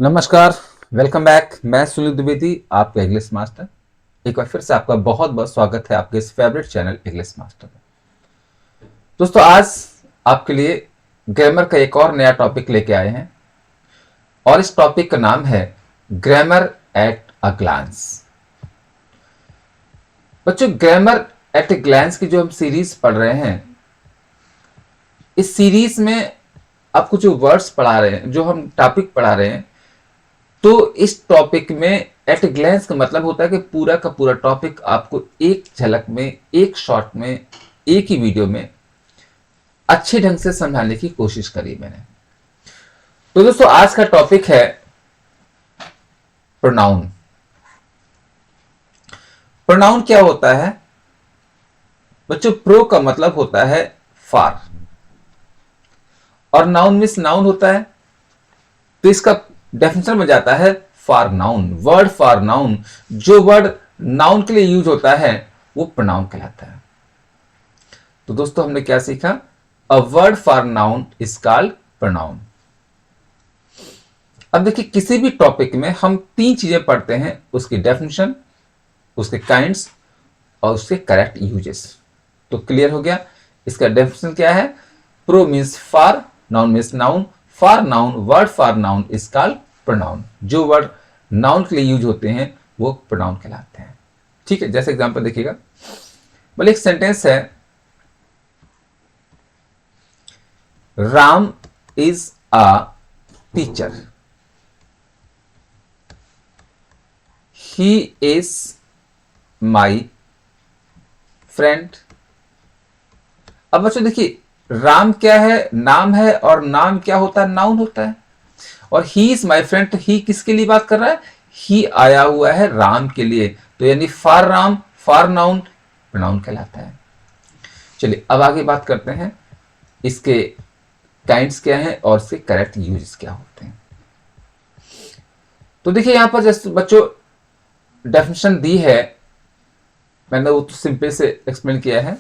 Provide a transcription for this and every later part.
नमस्कार। Welcome back. मैं सुनील द्विवेदी, आपका इंग्लिश मास्टर। एक बार फिर से आपका बहुत बहुत स्वागत है आपके इस फेवरेट चैनल इंग्लिश मास्टर में। दोस्तों, आज आपके लिए ग्रामर का एक और नया टॉपिक लेके आए हैं और इस टॉपिक का नाम है ग्रामर एट अ ग्लांस। बच्चों, ग्रामर एट ए ग्लांस की जो हम सीरीज पढ़ रहे हैं, इस सीरीज में आपको जो वर्ड्स पढ़ा रहे हैं, जो हम टॉपिक पढ़ा रहे हैं, तो इस टॉपिक में एट ग्लैंस का मतलब होता है कि पूरा का पूरा टॉपिक आपको एक झलक में, एक शॉट में, एक ही वीडियो में अच्छे ढंग से समझाने की कोशिश करी मैंने। तो दोस्तों, आज का टॉपिक है प्रोनाउन। प्रोनाउन क्या होता है बच्चों? प्रो का मतलब होता है फार और नाउन मीन्स नाउन होता है। तो इसका डेफिनेशन में जाता है for noun. Word for noun, जो वर्ड नाउन के लिए यूज होता है वो प्रोनाउन कहलाता है। तो दोस्तों, हमने क्या सीखा? A word for noun is called pronoun. अब देखिए, किसी भी टॉपिक में हम तीन चीजें पढ़ते हैं: उसकी डेफिनेशन, उसके काइंड्स और उसके करेक्ट यूजेस। तो क्लियर हो गया? इसका डेफिनेशन क्या है? Pro means for, noun means noun, for noun, word for noun is called pronoun. जो वर्ड नाउन के लिए यूज होते हैं वो प्रोनाउन कहलाते हैं। ठीक है, जैसे एग्जांपल देखिएगा। बोले एक सेंटेंस है, Ram is a teacher, he is my friend. अब बच्चों देखिए, राम क्या है? नाम है। और नाम क्या होता है? नाउन होता है। और ही इज माई फ्रेंड, तो ही किसके लिए बात कर रहा है? ही आया हुआ है राम के लिए, तो यानी for Ram, for noun, pronoun कहलाता है। चलिए अब आगे बात करते हैं, इसके काइंड्स क्या हैं और इसके करेक्ट यूजेस क्या होते हैं। तो देखिए, यहां पर जैसे बच्चों डेफिनेशन दी है, मैंने वो तो सिंपल से एक्सप्लेन किया है।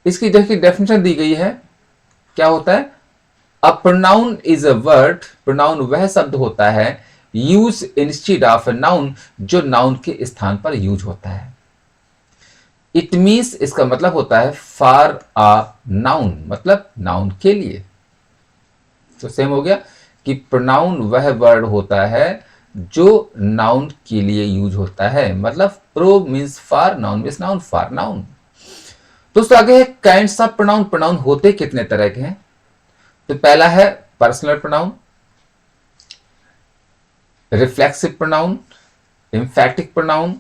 इसकी देखिए डेफिनेशन दी गई है, क्या होता है? A pronoun is a word, pronoun वह शब्द होता है use instead of a noun, जो नाउन के स्थान पर यूज होता है। इट मीन्स, इसका मतलब होता है फॉर अ नाउन, मतलब नाउन के लिए। तो सेम हो गया कि प्रोनाउन वह वर्ड होता है जो नाउन के लिए यूज होता है, मतलब pro means for, noun means noun, for noun. दोस्तों आगे है काइंड्स ऑफ प्रोनाउन। प्रोनाउन होते कितने तरह के हैं? तो पहला है personal pronoun, reflexive pronoun, emphatic pronoun,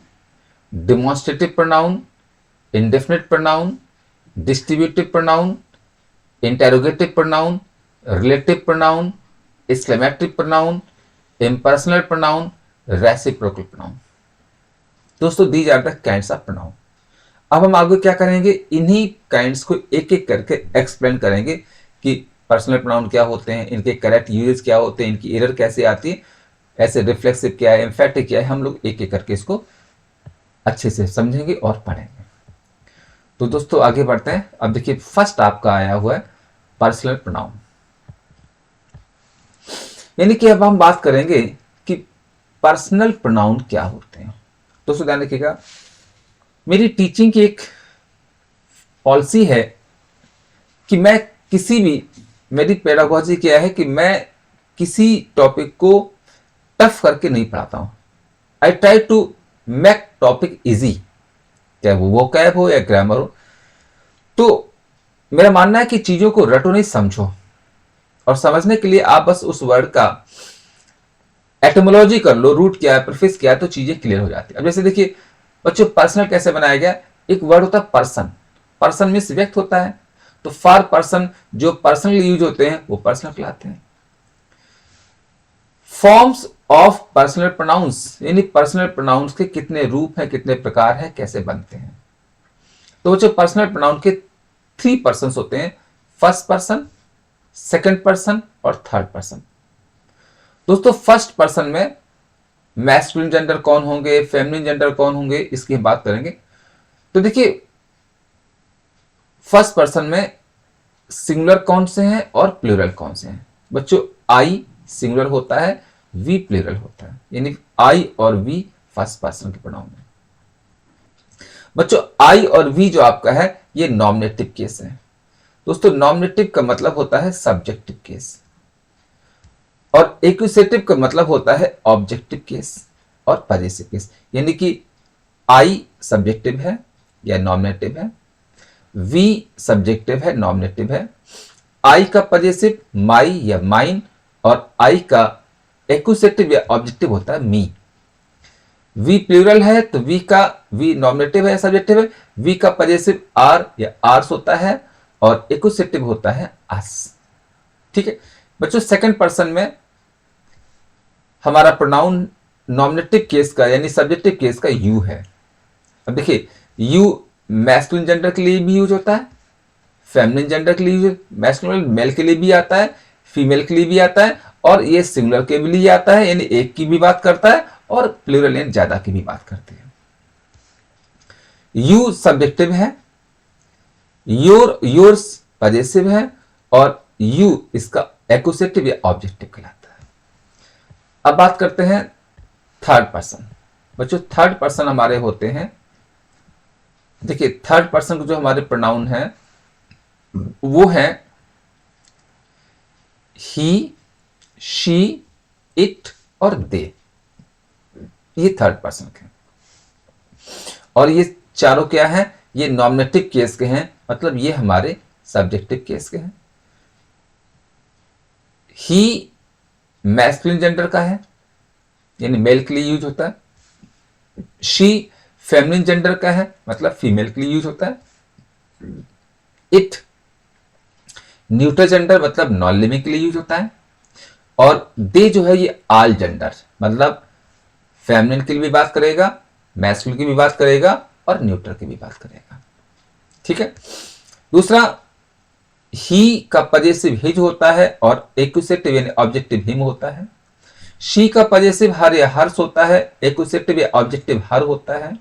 demonstrative pronoun, indefinite pronoun, distributive pronoun, interrogative pronoun, relative pronoun, exclamative pronoun, impersonal pronoun, reciprocal pronoun। दोस्तों, these are the kinds of pronoun. अब हम आगे क्या करेंगे? इन्हीं काइंड्स को एक एक करके एक्सप्लेन करेंगे कि पर्सनल प्रोनाउन क्या होते हैं, इनके करेक्ट यूजेस क्या होते हैं, इनकी एरर कैसे आती है, ऐसे रिफ्लेक्सिव क्या है, एम्फेटिक क्या है। हम लोग एक एक करके इसको अच्छे से समझेंगे और पढ़ेंगे। तो दोस्तों आगे बढ़ते हैं। अब देखिए, फर्स्ट आपका आया हुआ है पर्सनल प्रोनाउन। यानी कि अब हम बात करेंगे कि पर्सनल प्रोनाउन क्या होते हैं। दोस्तों ध्यान रखिएगा, मेरी टीचिंग की एक पॉलिसी है कि मैं किसी भी, मेरी पेडागोजी क्या है कि मैं किसी टॉपिक को टफ करके नहीं पढ़ाता हूं। I try to make topic easy, चाहे वो वोकैब हो या ग्रामर हो। तो मेरा मानना है कि चीजों को रटो नहीं, समझो। और समझने के लिए आप बस उस वर्ड का एटमोलॉजी कर लो, रूट क्या है, प्रीफिक्स क्या है, तो चीजें क्लियर हो जाती है। अब जैसे देखिए बच्चों, पर्सनल कैसे बनाया गया? एक वर्ड होता है पर्सन, पर्सन मीन्स व्यक्ति होता है। तो फॉर पर्सन, जो पर्सनली यूज होते हैं वो पर्सनल कहलाते हैं। फॉर्म्स ऑफ पर्सनल प्रोनाउंस, यानी पर्सनल प्रोनाउंस के कितने रूप हैं, कितने प्रकार हैं, कैसे बनते हैं। तो बच्चों, पर्सनल प्रोनाउन के थ्री पर्सन होते हैं: फर्स्ट पर्सन, सेकंड पर्सन और थर्ड पर्सन। दोस्तों, फर्स्ट पर्सन में मैस्कुलिन जेंडर कौन होंगे, फेमिनिन जेंडर कौन होंगे, इसकी हम बात करेंगे। तो देखिए, फर्स्ट पर्सन में सिंगुलर कौन से हैं और प्लूरल कौन से हैं। बच्चों, आई सिंगुलर होता है वी प्लूरल होता है, यानी आई और वी फर्स्ट पर्सन के प्रोनाउन है। बच्चों आई और वी जो आपका है ये नॉमिनेटिव केस है। दोस्तों नॉमिनेटिव का मतलब होता है सब्जेक्टिव केस, और एक्यूसेटिव का मतलब होता है ऑब्जेक्टिव केस और पजेसिव केस। यानी कि आई सब्जेक्टिव है या नॉमिनेटिव है, वी सब्जेक्टिव है नॉमिनेटिव है, आई का पजेसिव माई या माइन, और आई का एक्यूसेटिव या ऑब्जेक्टिव होता है मी। वी प्लूरल है तो वी का वी नॉमिनेटिव है सब्जेक्टिव है, वी का पजेसिव आर या आर्स होता है और एक्यूसेटिव होता है अस। ठीक है बच्चों, सेकंड पर्सन में हमारा प्रोनाउन नॉमिनेटिव केस का यानी सब्जेक्टिव केस का यू है। अब देखिए यू मैस्कुलिन जेंडर के लिए भी यूज होता है, फेमिनिन जेंडर के लिए मैस्कुलिन मेल के लिए भी आता है, फीमेल के लिए भी आता है, और ये सिंगुलर के लिए आता है यानी एक की भी बात करता है, और प्लूरल यानी ज्यादा की भी बात करते हैं। यू सब्जेक्टिव है, योर्स पजेसिव है, और यू इसका एक्यूसेटिव या ऑब्जेक्टिव कहलाता है। अब बात करते हैं थर्ड पर्सन। बच्चों थर्ड पर्सन हमारे होते हैं, देखिए थर्ड पर्सन जो हमारे प्रोनाउन है वो है ही, शी, इट और दे। ये थर्ड पर्सन के, और ये चारों क्या है, ये नॉमिनेटिव केस के हैं, मतलब ये हमारे सब्जेक्टिव केस के हैं। ही मैस्कुलिन जेंडर का है यानी मेल के लिए यूज होता है, शी फेमिनिन जेंडर का है मतलब फीमेल के लिए यूज होता है, इट न्यूट्रल जेंडर मतलब नॉन लिविंग के लिए यूज होता है, और दे जो है ये आल जेंडर मतलब फेमिनिन की भी बात करेगा, मैस्कुलिन की भी बात करेगा और न्यूट्रल की भी बात करेगा। ठीक है, दूसरा ही का पजेसिव हिज होता है और एक्यूसेटिव यानी ऑब्जेक्टिव हिम होता है। शी का पजेसिव हर या हर्ष होता है, एक्यूसेटिव या ऑब्जेक्टिव हर होता है।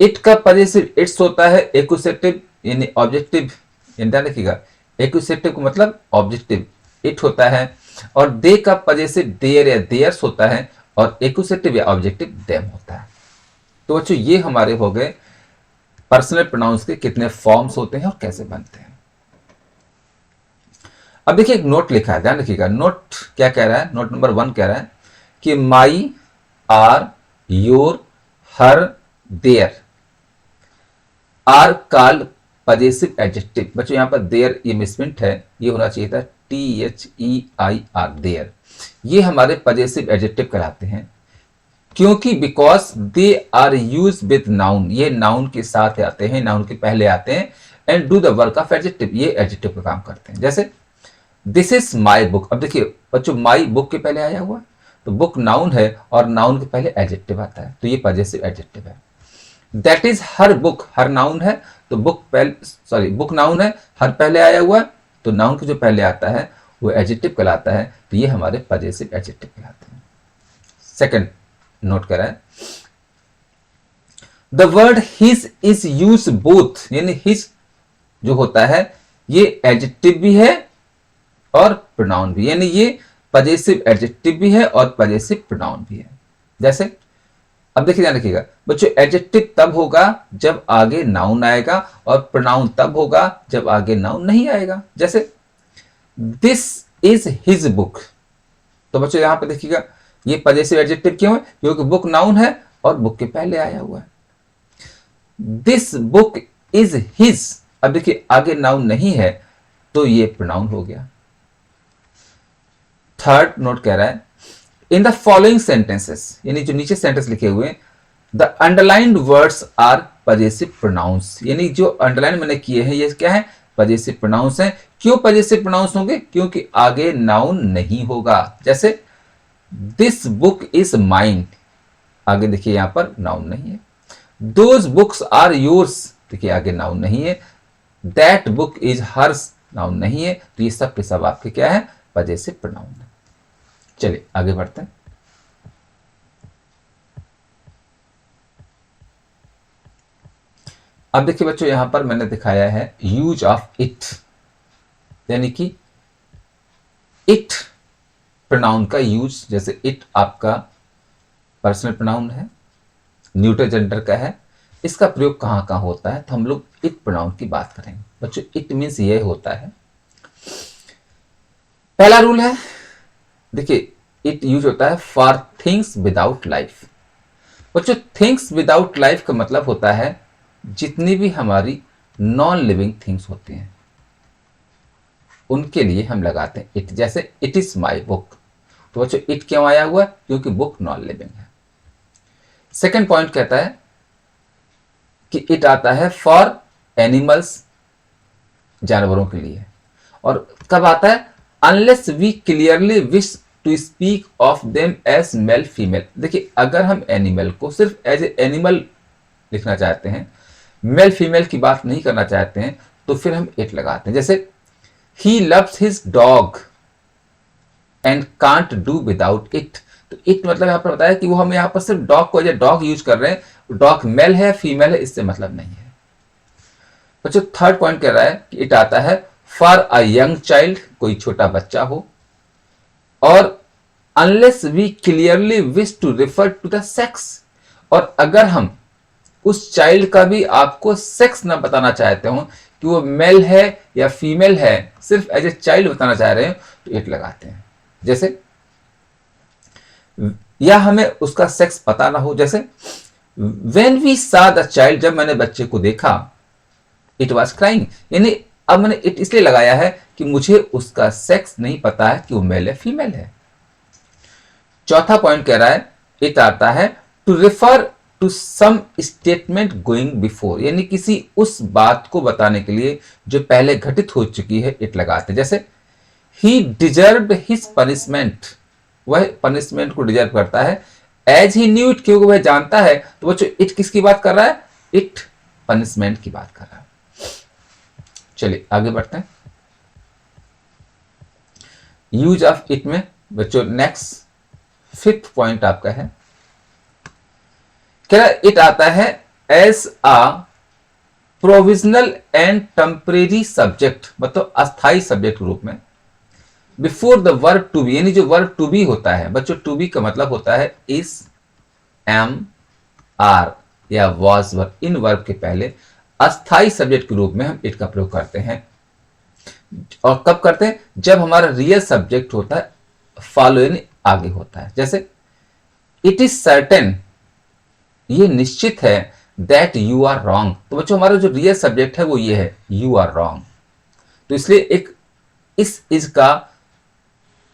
इट का पजेसिव इट्स होता है, एक्यूसेटिव यानी ऑब्जेक्टिव ध्यान रखिएगा, एक्यूसेटिव का मतलब ऑब्जेक्टिव इट होता है, और दे का पजेसिव देयर या देयर्स होता है, और एक्यूसेटिव या ऑब्जेक्टिव देम होता है। तो बच्चों ये हमारे हो गए पर्सनल प्रोनाउंस के कितने फॉर्म्स होते हैं और कैसे बनते हैं। अब देखिए एक नोट लिखा है, ध्यान रखिएगा। नोट क्या कह रहा है, नोट नंबर 1 कह रहा है कि my, our, your, her, their are called possessive adjective. बच्चों यहां पर देयर ये मिसप्रिंट है, ये होना चाहिए था THEIR देयर। ये हमारे पजेसिव एडजेक्टिव कहलाते हैं, क्योंकि because they are use with noun, ये नाउन के साथ आते हैं, नाउन के पहले आते हैं, and do the work of adjective, ये एडजेक्टिव का काम करते हैं। जैसे दिस इज माई बुक। अब देखिए बच्चों माई बुक के पहले आया हुआ, तो बुक नाउन है और नाउन के पहले एडजेक्टिव आता है, तो ये पजेसिव एडजेक्टिव है। That is her book, her noun है तो बुक पहले, सॉरी बुक नाउन है, हर पहले आया हुआ है, तो नाउन के जो पहले आता है वो एडजेक्टिव कहलाता है, तो ये हमारे पजेसिव एडजेक्टिव कहलाते हैं। सेकंड नोट करा है, the word his is use both, यानी हिज जो होता है ये एडजेक्टिव भी है और प्रोनाउन भी, यानी ये पजेसिव एडजेक्टिव भी है और पजेसिव प्रोनाउन भी है। जैसे अब देखिए ध्यान रखिएगा बच्चों, एडजेक्टिव तब होगा जब आगे नाउन आएगा, और प्रोनाउन तब होगा जब आगे नाउन नहीं आएगा। जैसे दिस इज हिज बुक, तो बच्चों यहां पर देखिएगा ये पजेसिव एडजेक्टिव क्यों है, क्योंकि बुक नाउन है और बुक के पहले आया हुआ है। दिस बुक इज हिज, अब देखिए आगे नाउन नहीं है तो ये प्रोनाउन हो गया। थर्ड नोट कह रहा है, इन द फॉलोइंग सेंटेंसेस, यानी जो नीचे सेंटेंस लिखे हुए, the underlined words are possessive pronouns, यानी जो अंडरलाइन मैंने किए हैं ये क्या है, पजेसिव प्रोनाउंस हैं। क्यों पजेसिव प्रोनाउंस होंगे, क्योंकि आगे नाउन नहीं होगा। जैसे दिस बुक इज माइन, आगे देखिए यहां पर नाउन नहीं है। दोज बुक्स आर योर्स, देखिए आगे नाउन नहीं है। That book is hers, noun नहीं है, तो ये सब के सब आपके क्या है, पजेसिव प्रोनाउन है। चलिए आगे बढ़ते हैं। अब देखिए बच्चों यहां पर मैंने दिखाया है यूज ऑफ इट, यानी कि इट प्रोनाउन का यूज, जैसे इट आपका पर्सनल प्रोनाउन है, न्यूट्रल जेंडर का है, इसका प्रयोग कहाँ कहाँ होता है, तो हम लोग इट प्रोनाउन की बात करेंगे बच्चों। इट मीन्स ये होता है, पहला रूल है, देखिए इट यूज होता है फॉर थिंग्स विदाउट लाइफ। बच्चों थिंग्स विदाउट लाइफ का मतलब होता है जितनी भी हमारी नॉन लिविंग थिंग्स होती हैं उनके लिए हम लगाते हैं इट। जैसे इट इज माई बुक, तो बच्चों इट क्यों आया हुआ, क्योंकि बुक नॉन लिविंग है। सेकेंड पॉइंट कहता है कि इट आता है फॉर एनिमल्स, जानवरों के लिए। और कब आता है, unless we clearly wish to speak of them as male female. देखिए अगर हम एनिमल को सिर्फ एज ए एनिमल लिखना चाहते हैं, मेल फीमेल की बात नहीं करना चाहते हैं, तो फिर हम इट लगाते हैं। जैसे he loves his dog and can't do without it, तो इट मतलब यहां पर बताया कि वो हम यहां पर सिर्फ डॉग को एज डॉग यूज कर रहे हैं, डॉग मेल है फीमेल है इससे मतलब नहीं है। बच्चों थर्ड पॉइंट कह रहा है कि इट आता है फॉर अ यंग चाइल्ड, कोई छोटा बच्चा हो, और unless we clearly wish to refer to the sex, और अगर हम उस चाइल्ड का भी आपको सेक्स ना बताना चाहते हो कि वो मेल है या फीमेल है, सिर्फ एज ए चाइल्ड बताना चाह रहे हैं, तो इट लगाते हैं। जैसे या हमें उसका सेक्स पता ना हो, जैसे when we saw the child, जब मैंने बच्चे को देखा, इट वॉज क्राइंग, यानी अब मैंने इट इसलिए लगाया है कि मुझे उसका सेक्स नहीं पता है कि वो मेल है फीमेल है। चौथा पॉइंट कह रहा है इट आता है to refer to some statement going before, यानी किसी उस बात को बताने के लिए जो पहले घटित हो चुकी है, इट लगाते हैं। जैसे ही डिजर्व हिज पनिशमेंट, वह पनिशमेंट को डिजर्व करता है, एज ही न्यू इट, क्योंकि वह जानता है। तो बच्चों इट किसकी बात कर रहा है, इट पनिशमेंट की बात कर रहा है। चलिए आगे बढ़ते हैं। यूज ऑफ इट में बच्चों नेक्स्ट फिफ्थ पॉइंट आपका है, क्या इट आता है as a provisional and temporary subject, मतलब अस्थाई सब्जेक्ट के रूप में, before the verb to be, यानी जो वर्ब टू बी होता है बच्चों, टू बी का मतलब होता है इस, एम, आर या वॉज वर्ब, इन वर्ब के पहले अस्थाई सब्जेक्ट के रूप में हम इट का प्रयोग करते हैं। और कब करते हैं, जब हमारा रियल सब्जेक्ट होता है फॉलो यानी आगे होता है। जैसे इट इज सर्टेन, ये निश्चित है, दैट यू आर रॉन्ग, तो बच्चों हमारा जो रियल सब्जेक्ट है वो ये है, यू आर रॉन्ग, तो इसलिए एक इस का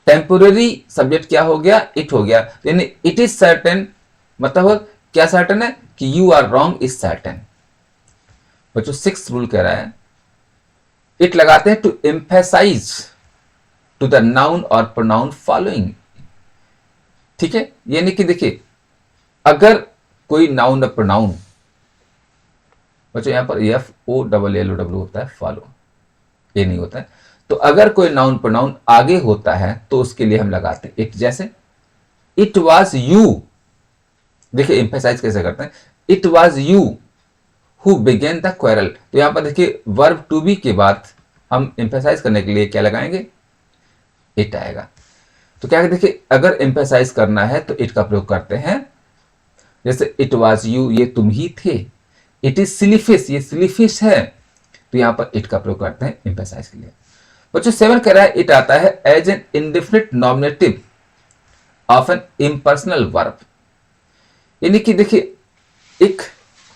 टेम्पोररी सब्जेक्ट क्या हो गया, इट हो गया, यानी इट इज सर्टेन मतलब क्या सर्टेन है कि you are wrong is certain. बच्चों सिक्स रूल कह रहा है इट लगाते हैं to emphasise to the noun or pronoun following. ठीक है, यानी कि देखिए अगर कोई नाउन और प्रोनाउन, बच्चों यहां पर F O double L O W होता है, फॉलो ये नहीं होता है, तो अगर कोई नाउन प्रोनाउन आगे होता है तो उसके लिए हम लगाते हैं इट। जैसे इट वॉज यू, देखिए एम्फेसाइज कैसे करते हैं, it was you who began the quarrel, तो यहां पर देखिए वर्ब टू बी के बाद हम एम्फेसाइज करने के लिए क्या लगाएंगे, इट आएगा। तो क्या देखिए अगर एम्फेसाइज करना है तो इट का प्रयोग करते हैं। जैसे इट वॉज यू, ये तुम ही थे, इट इज सिलीफिश, ये सिलीफिश है, तो यहां पर इट का प्रयोग करते हैं एम्फेसाइज के लिए। बच्चों सेवन कह रहा है इट आता है as an indefinite nominative of an impersonal verb, यानी कि देखिए एक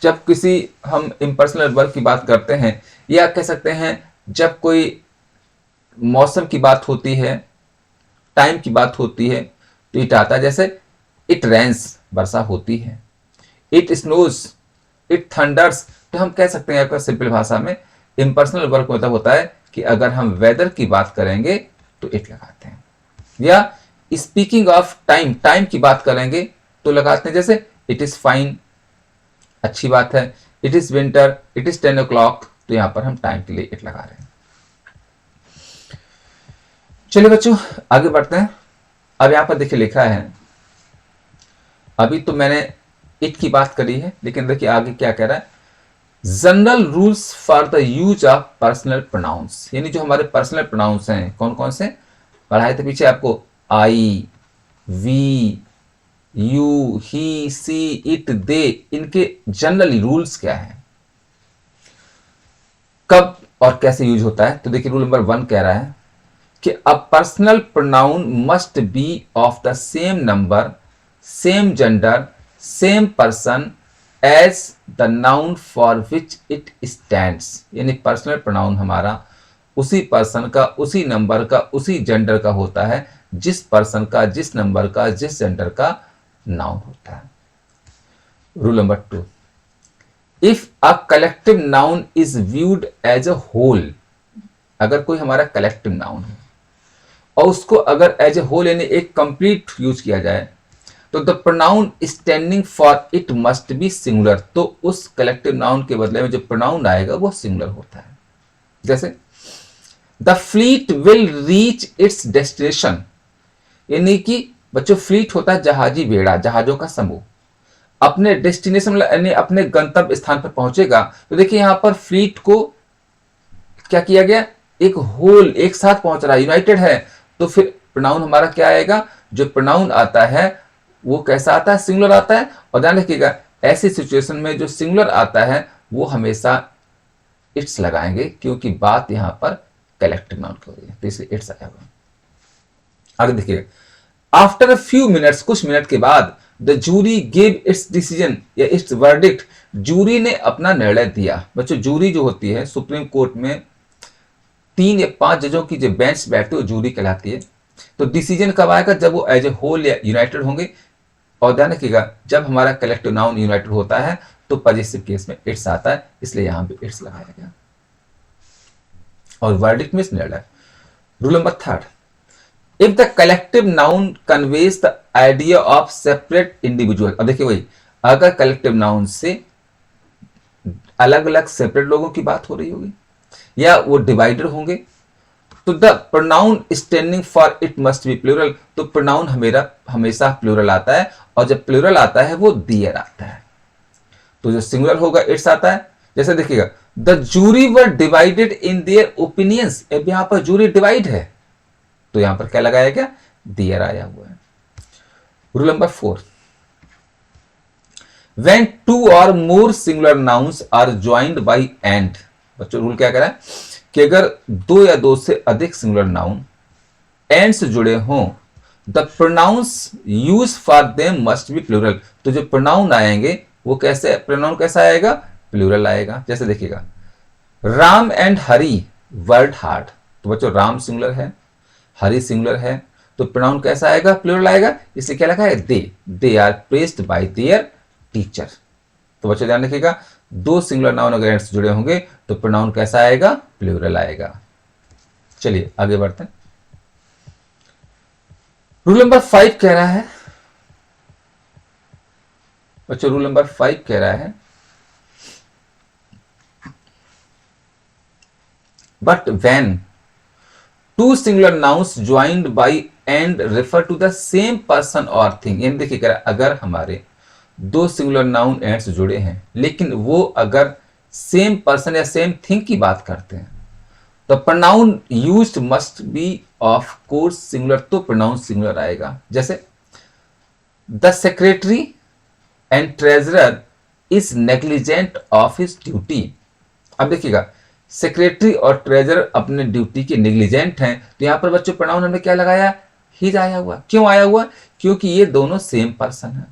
जब किसी हम इम्पर्सनल वर्ब की बात करते हैं, या कह सकते हैं जब कोई मौसम की बात होती है, टाइम की बात होती है, तो इट आता है। जैसे इट रेन्स, वर्षा होती है, इट स्नोज, इट थंडर्स, तो हम कह सकते हैं आपका सिंपल भाषा में इम्पर्सनल वर्ब मतलब होता है कि अगर हम वेदर की बात करेंगे तो इट लगाते हैं, या स्पीकिंग ऑफ टाइम, टाइम की बात करेंगे तो लगाते हैं। जैसे इट इज फाइन, अच्छी बात है, it is winter, it is 10 o'clock, तो यहां पर हम टाइम के लिए इट लगा रहे हैं। चलिए बच्चों आगे बढ़ते हैं। अब यहां पर देखिए लिखा है, अभी तो मैंने इट की बात करी है, लेकिन देखिए आगे क्या कह रहा है, general rules for the use of personal pronouns, यानी जो हमारे पर्सनल प्रोनाउंस हैं कौन कौन से पढ़ाए थे पीछे आपको, I, we, you, he, she, it, they, इनके जनरली रूल्स क्या है, कब और कैसे यूज होता है? तो देखिए रूल नंबर 1 कह रहा है कि a personal pronoun must be of the same number, same gender, same person as the noun for which it stands. यानी पर्सनल प्रोनाउन हमारा उसी पर्सन का, उसी नंबर का, उसी जेंडर का होता है जिस पर्सन का, जिस नंबर का, जिस जेंडर का नाउन होता है। Rule number 2, if a collective noun is viewed as a whole, अगर कोई हमारा कलेक्टिव नाउन है और उसको अगर एज ए होल यानी एक कंप्लीट यूज किया जाए, तो the pronoun standing for it must B singular. तो उस कलेक्टिव नाउन के बदले में जो प्रोनाउन आएगा वो सिंगुलर होता है। जैसे the fleet will reach its destination, यानी कि बच्चों फ्लीट होता है जहाजी बेड़ा, जहाजों का समूह, अपने डेस्टिनेशन यानी अपने गंतव्य स्थान पर पहुंचेगा। तो देखिए यहां पर फ्लीट को क्या किया गया, एक होल, एक साथ पहुंच रहा है, यूनाइटेड है। तो फिर प्रोनाउन हमारा क्या आएगा, जो प्रोनाउन आता है वो कैसा आता है, सिंगुलर आता है। और ध्यान रखिएगा ऐसी सिचुएशन में जो सिंगुलर आता है वो हमेशा इट्स लगाएंगे, क्योंकि बात यहां पर कलेक्टिव नाउन की हो रही है, तो इसलिए इट्स आएगा। आगे देखिएगा, आफ्टर अ फ्यू मिनट्स, कुछ मिनट के बाद, the jury give its decision या इट्स वर्डिक्ट, जूरी ने अपना निर्णय दिया। बच्चों जूरी जो होती है सुप्रीम कोर्ट में 3 या 5 जजों की जो बेंच बैठती है वो जूरी कहलाती है। तो डिसीजन कब आएगा, जब वो एज ए होल या यूनाइटेड होंगे। और ध्यान रखिएगा जब हमारा कलेक्टिव नाउन यूनाइटेड होता है तो पॉजिटिव केस में इट्स आता है, इसलिए यहां पे इट्स लगाया गया। और वर्डिक्ट मींस निर्णय। Rule number 3, if the collective noun conveys the idea of separate individual. अब देखिए वही, अगर कलेक्टिव नाउन से अलग अलग सेपरेट लोगों की बात हो रही होगी या वो डिवाइडेड होंगे, तो the pronoun standing for it must be plural. तो प्रोनाउन हमेरा हमेशा प्लूरल आता है, और जब प्लूरल आता है वो दियर आता है। तो जो सिंगुलर होगा इट्स आता है। जैसे देखिएगा, the jury were divided in their opinions, अब यहां पर जूरी डिवाइड है तो यहां पर क्या लगाया गया, दियर आया हुआ है। Rule number 4, when two or more singular nouns are joined by and। बच्चों रूल क्या कह रहा है कि अगर 2 या 2 से अधिक सिंगुलर नाउन एंड से जुड़े हों, the pronouns use for them must be plural. तो जो प्रोनाउन आएंगे वो कैसे, प्रोनाउन कैसा आएगा, प्लूरल आएगा। जैसे देखिएगा, Ram and Hari word hard. तो बच्चों राम सिंगुलर है, हरी सिंगुलर है, तो प्रोनाउन कैसा आएगा, प्लूरल आएगा। इसलिए क्या लिखा है, they are pressed by their teacher. तो बच्चों ध्यान रखिएगा 2 सिंगुलर नाउन अगर एंड से जुड़े होंगे तो प्रोनाउन कैसा आएगा, प्लूरल आएगा। चलिए आगे बढ़ते हैं। रूल नंबर 5 कह रहा है, बच्चों रूल नंबर 5 कह रहा है, but when two singular nouns joined by and refer to the same person और थिंग। यानी देखिए कह रहा है, अगर हमारे 2 सिंगुलर नाउन एंड से जुड़े हैं लेकिन वो अगर सेम पर्सन या सेम थिंग की बात करते हैं, तो pronoun used must be of course singular. तो प्रोनाउन सिंगुलर आएगा। जैसे the secretary and treasurer is negligent of his duty. अब देखिएगा सेक्रेटरी और ट्रेजरर अपने ड्यूटी के नेग्लिजेंट हैं, तो यहां पर बच्चों प्रोनाउन हमने क्या लगाया, हिज आया हुआ। क्यों आया हुआ, क्योंकि ये दोनों सेम पर्सन है।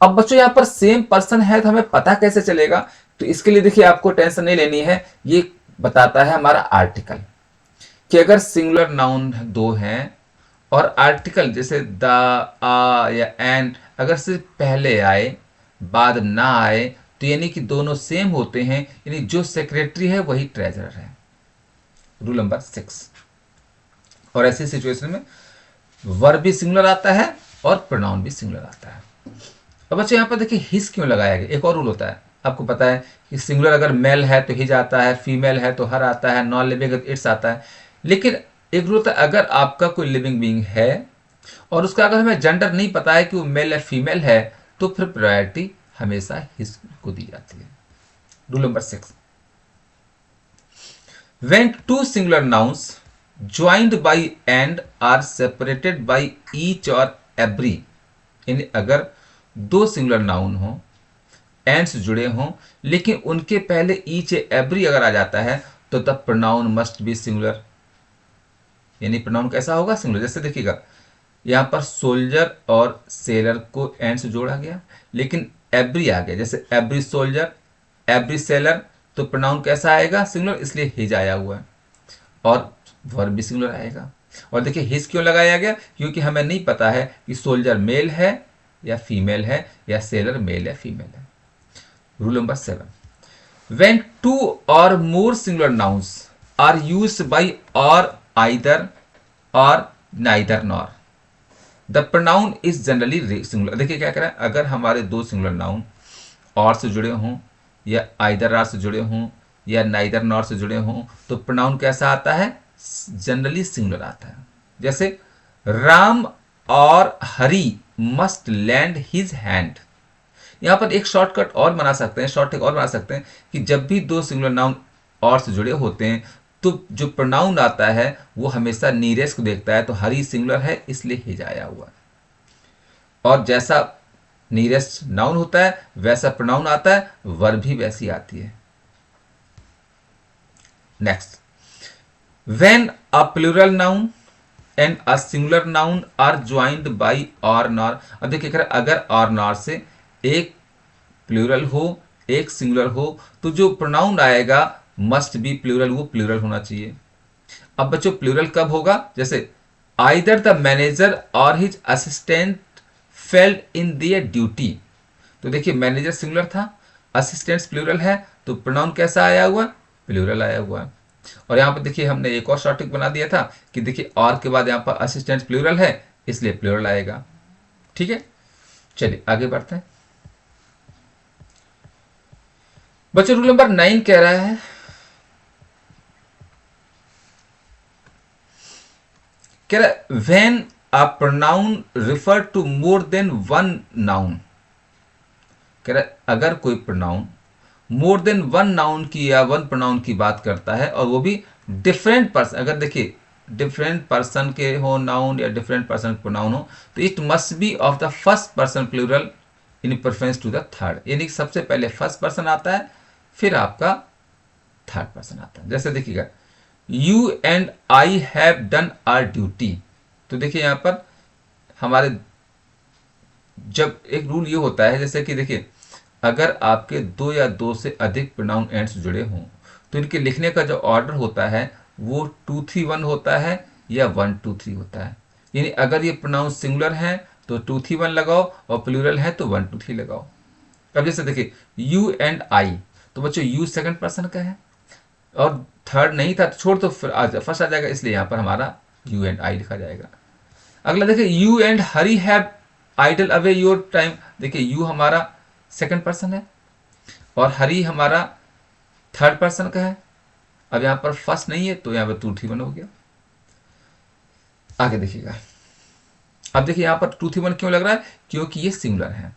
अब बच्चों यहां पर सेम पर्सन है तो हमें पता कैसे चलेगा, तो इसके लिए देखिए आपको टेंशन नहीं लेनी है, ये बताता है हमारा आर्टिकल कि अगर सिंगुलर नाउन 2 हैं और आर्टिकल जैसे द, आ या एंड अगर सिर्फ पहले आए बाद ना आए, तो यानी कि दोनों सेम होते हैं, यानी जो सेक्रेटरी है वही ट्रेजरर है। Rule number 6। और ऐसी सिचुएशन में वर्ब भी सिंगुलर आता है और प्रोनाउन भी सिंगुलर आता है। अब बच्चे यहाँ पर देखिए हिज क्यों लगाया गया। एक और रूल होता है, आपको पता है कि सिंगुलर अगर मेल है तो हिज आता है, फीमेल है तो हर आता है, नॉन लिविंग है तो इट्स आता है। लेकिन एक रूल होता है, अगर आपका कोई लिविंग बीइंग है और उसका अगर हमें जेंडर नहीं पता है कि वो मेल या फीमेल है, तो फिर प्रायोरिटी हमेशा हिज को दी जाती है। Rule number 6, when two singular nouns joined by and are separated by each or every. यानी अगर दो सिंगुलर नाउन हो, एंड्स जुड़े हों, लेकिन उनके पहले ईच एवरी अगर आ जाता है तो the pronoun must B singular. यानी प्रोनाउन कैसा होगा? सिंगुलर। जैसे देखिएगा यहां पर सोल्जर और सेलर को एंड से जोड़ा गया, लेकिन एवरी आ गया, जैसे एवरी सोल्जर, एवरी सेलर, तो प्रोनाउन कैसा आएगा? सिंगुलर, इसलिए हिज आया हुआ है। और वर्ब भी सिंगुलर आएगा। और देखिए हिज क्यों लगाया गया? क्योंकि हमें नहीं पता है कि सोल्जर मेल है या फीमेल है, या सेलर मेल या फीमेल है। Rule number 7, when two or more singular nouns are used by or either or neither nor, the pronoun is generally singular। देखिए क्या कह रहा है, अगर हमारे दो सिंगुलर नाउन और से जुड़े हों, या आइदर आर से जुड़े हों, या नाइदर नॉर से जुड़े हों, तो प्रोनाउन कैसा आता है? जनरली सिंगुलर आता है। जैसे राम और Hari must land his hand. यहां पर एक शॉर्टकट और बना सकते हैं, शॉर्ट और बना सकते हैं कि जब भी दो सिंगुलर नाउन और से जुड़े होते हैं तो जो प्रोनाउन आता है वो हमेशा नीरेस्ट को देखता है। तो हरी सिंगुलर है इसलिए हिज आया हुआ, और जैसा नीरेस्ट नाउन होता है वैसा प्रोनाउन आता है, वर्ब भी वैसी आती है। Next, when a plural noun and a singular noun are joined by or nor. अब देखिए अगर और नॉर से एक प्लूरल हो, एक सिंगुलर हो, तो जो प्रोनाउन आएगा मस्ट बी प्लूरल, वो प्लूरल होना चाहिए। अब बच्चों प्लूरल कब होगा? जैसे either the manager or his assistant failed in their duty. तो देखिए मैनेजर सिंगुलर था, असिस्टेंट्स प्लूरल है, तो प्रोनाउन कैसा आया हुआ? प्लूरल आया हुआ है। और यहाँ पर देखिए हमने एक और शॉर्ट ट्रिक बना दिया था कि देखिए और के बाद यहाँ पर असिस्टेंट प्लूरल है इसलिए प्लूरल आएगा। ठीक है, चलिए आगे बढ़ते हैं। बच्चों रूल नंबर 9 कह रहा है when a pronoun refer to more than one noun. कह रहा है अगर कोई pronoun more than one noun की या वन प्रोनाउन की बात करता है, और वो भी डिफरेंट पर्सन, अगर देखिए डिफरेंट पर्सन के हो नाउन या डिफरेंट पर्सन प्रोनाउन हो, तो it must be of the first person plural in preference to the third. यानी सबसे पहले फर्स्ट पर्सन आता है फिर आपका थर्ड पर्सन आता है। जैसे देखिएगा you and I have done our duty. तो देखिए यहां पर हमारे जब एक रूल ये होता है, जैसे कि देखिए अगर आपके दो या दो से अधिक प्रोनाउन एंड्स जुड़े हों तो इनके लिखने का जो ऑर्डर होता है वो 2 3 1 होता है या 1 2 3 होता है। यानी अगर ये प्रोनाउन सिंगुलर है तो 2 3 1 लगाओ, और प्लूरल है तो 1 2 3 लगाओ। अब जैसे देखिए यू एंड आई, तो बच्चों यू सेकंड पर्सन का है और थर्ड नहीं था तो छोड़, तो फिर फर्स्ट आ जाएगा, इसलिए यहां पर हमारा यू एंड आई लिखा जाएगा। अगला देखिए you and Hari have idle away your time. देखिए यू हमारा सेकंड पर्सन है और हरी हमारा थर्ड पर्सन का है। अब यहां पर फर्स्ट नहीं है तो यहां पर 2 3 1 हो गया। आगे देखिएगा, अब देखिए यहां पर 2 3 1 क्यों लग रहा है? क्योंकि ये सिंगुलर है।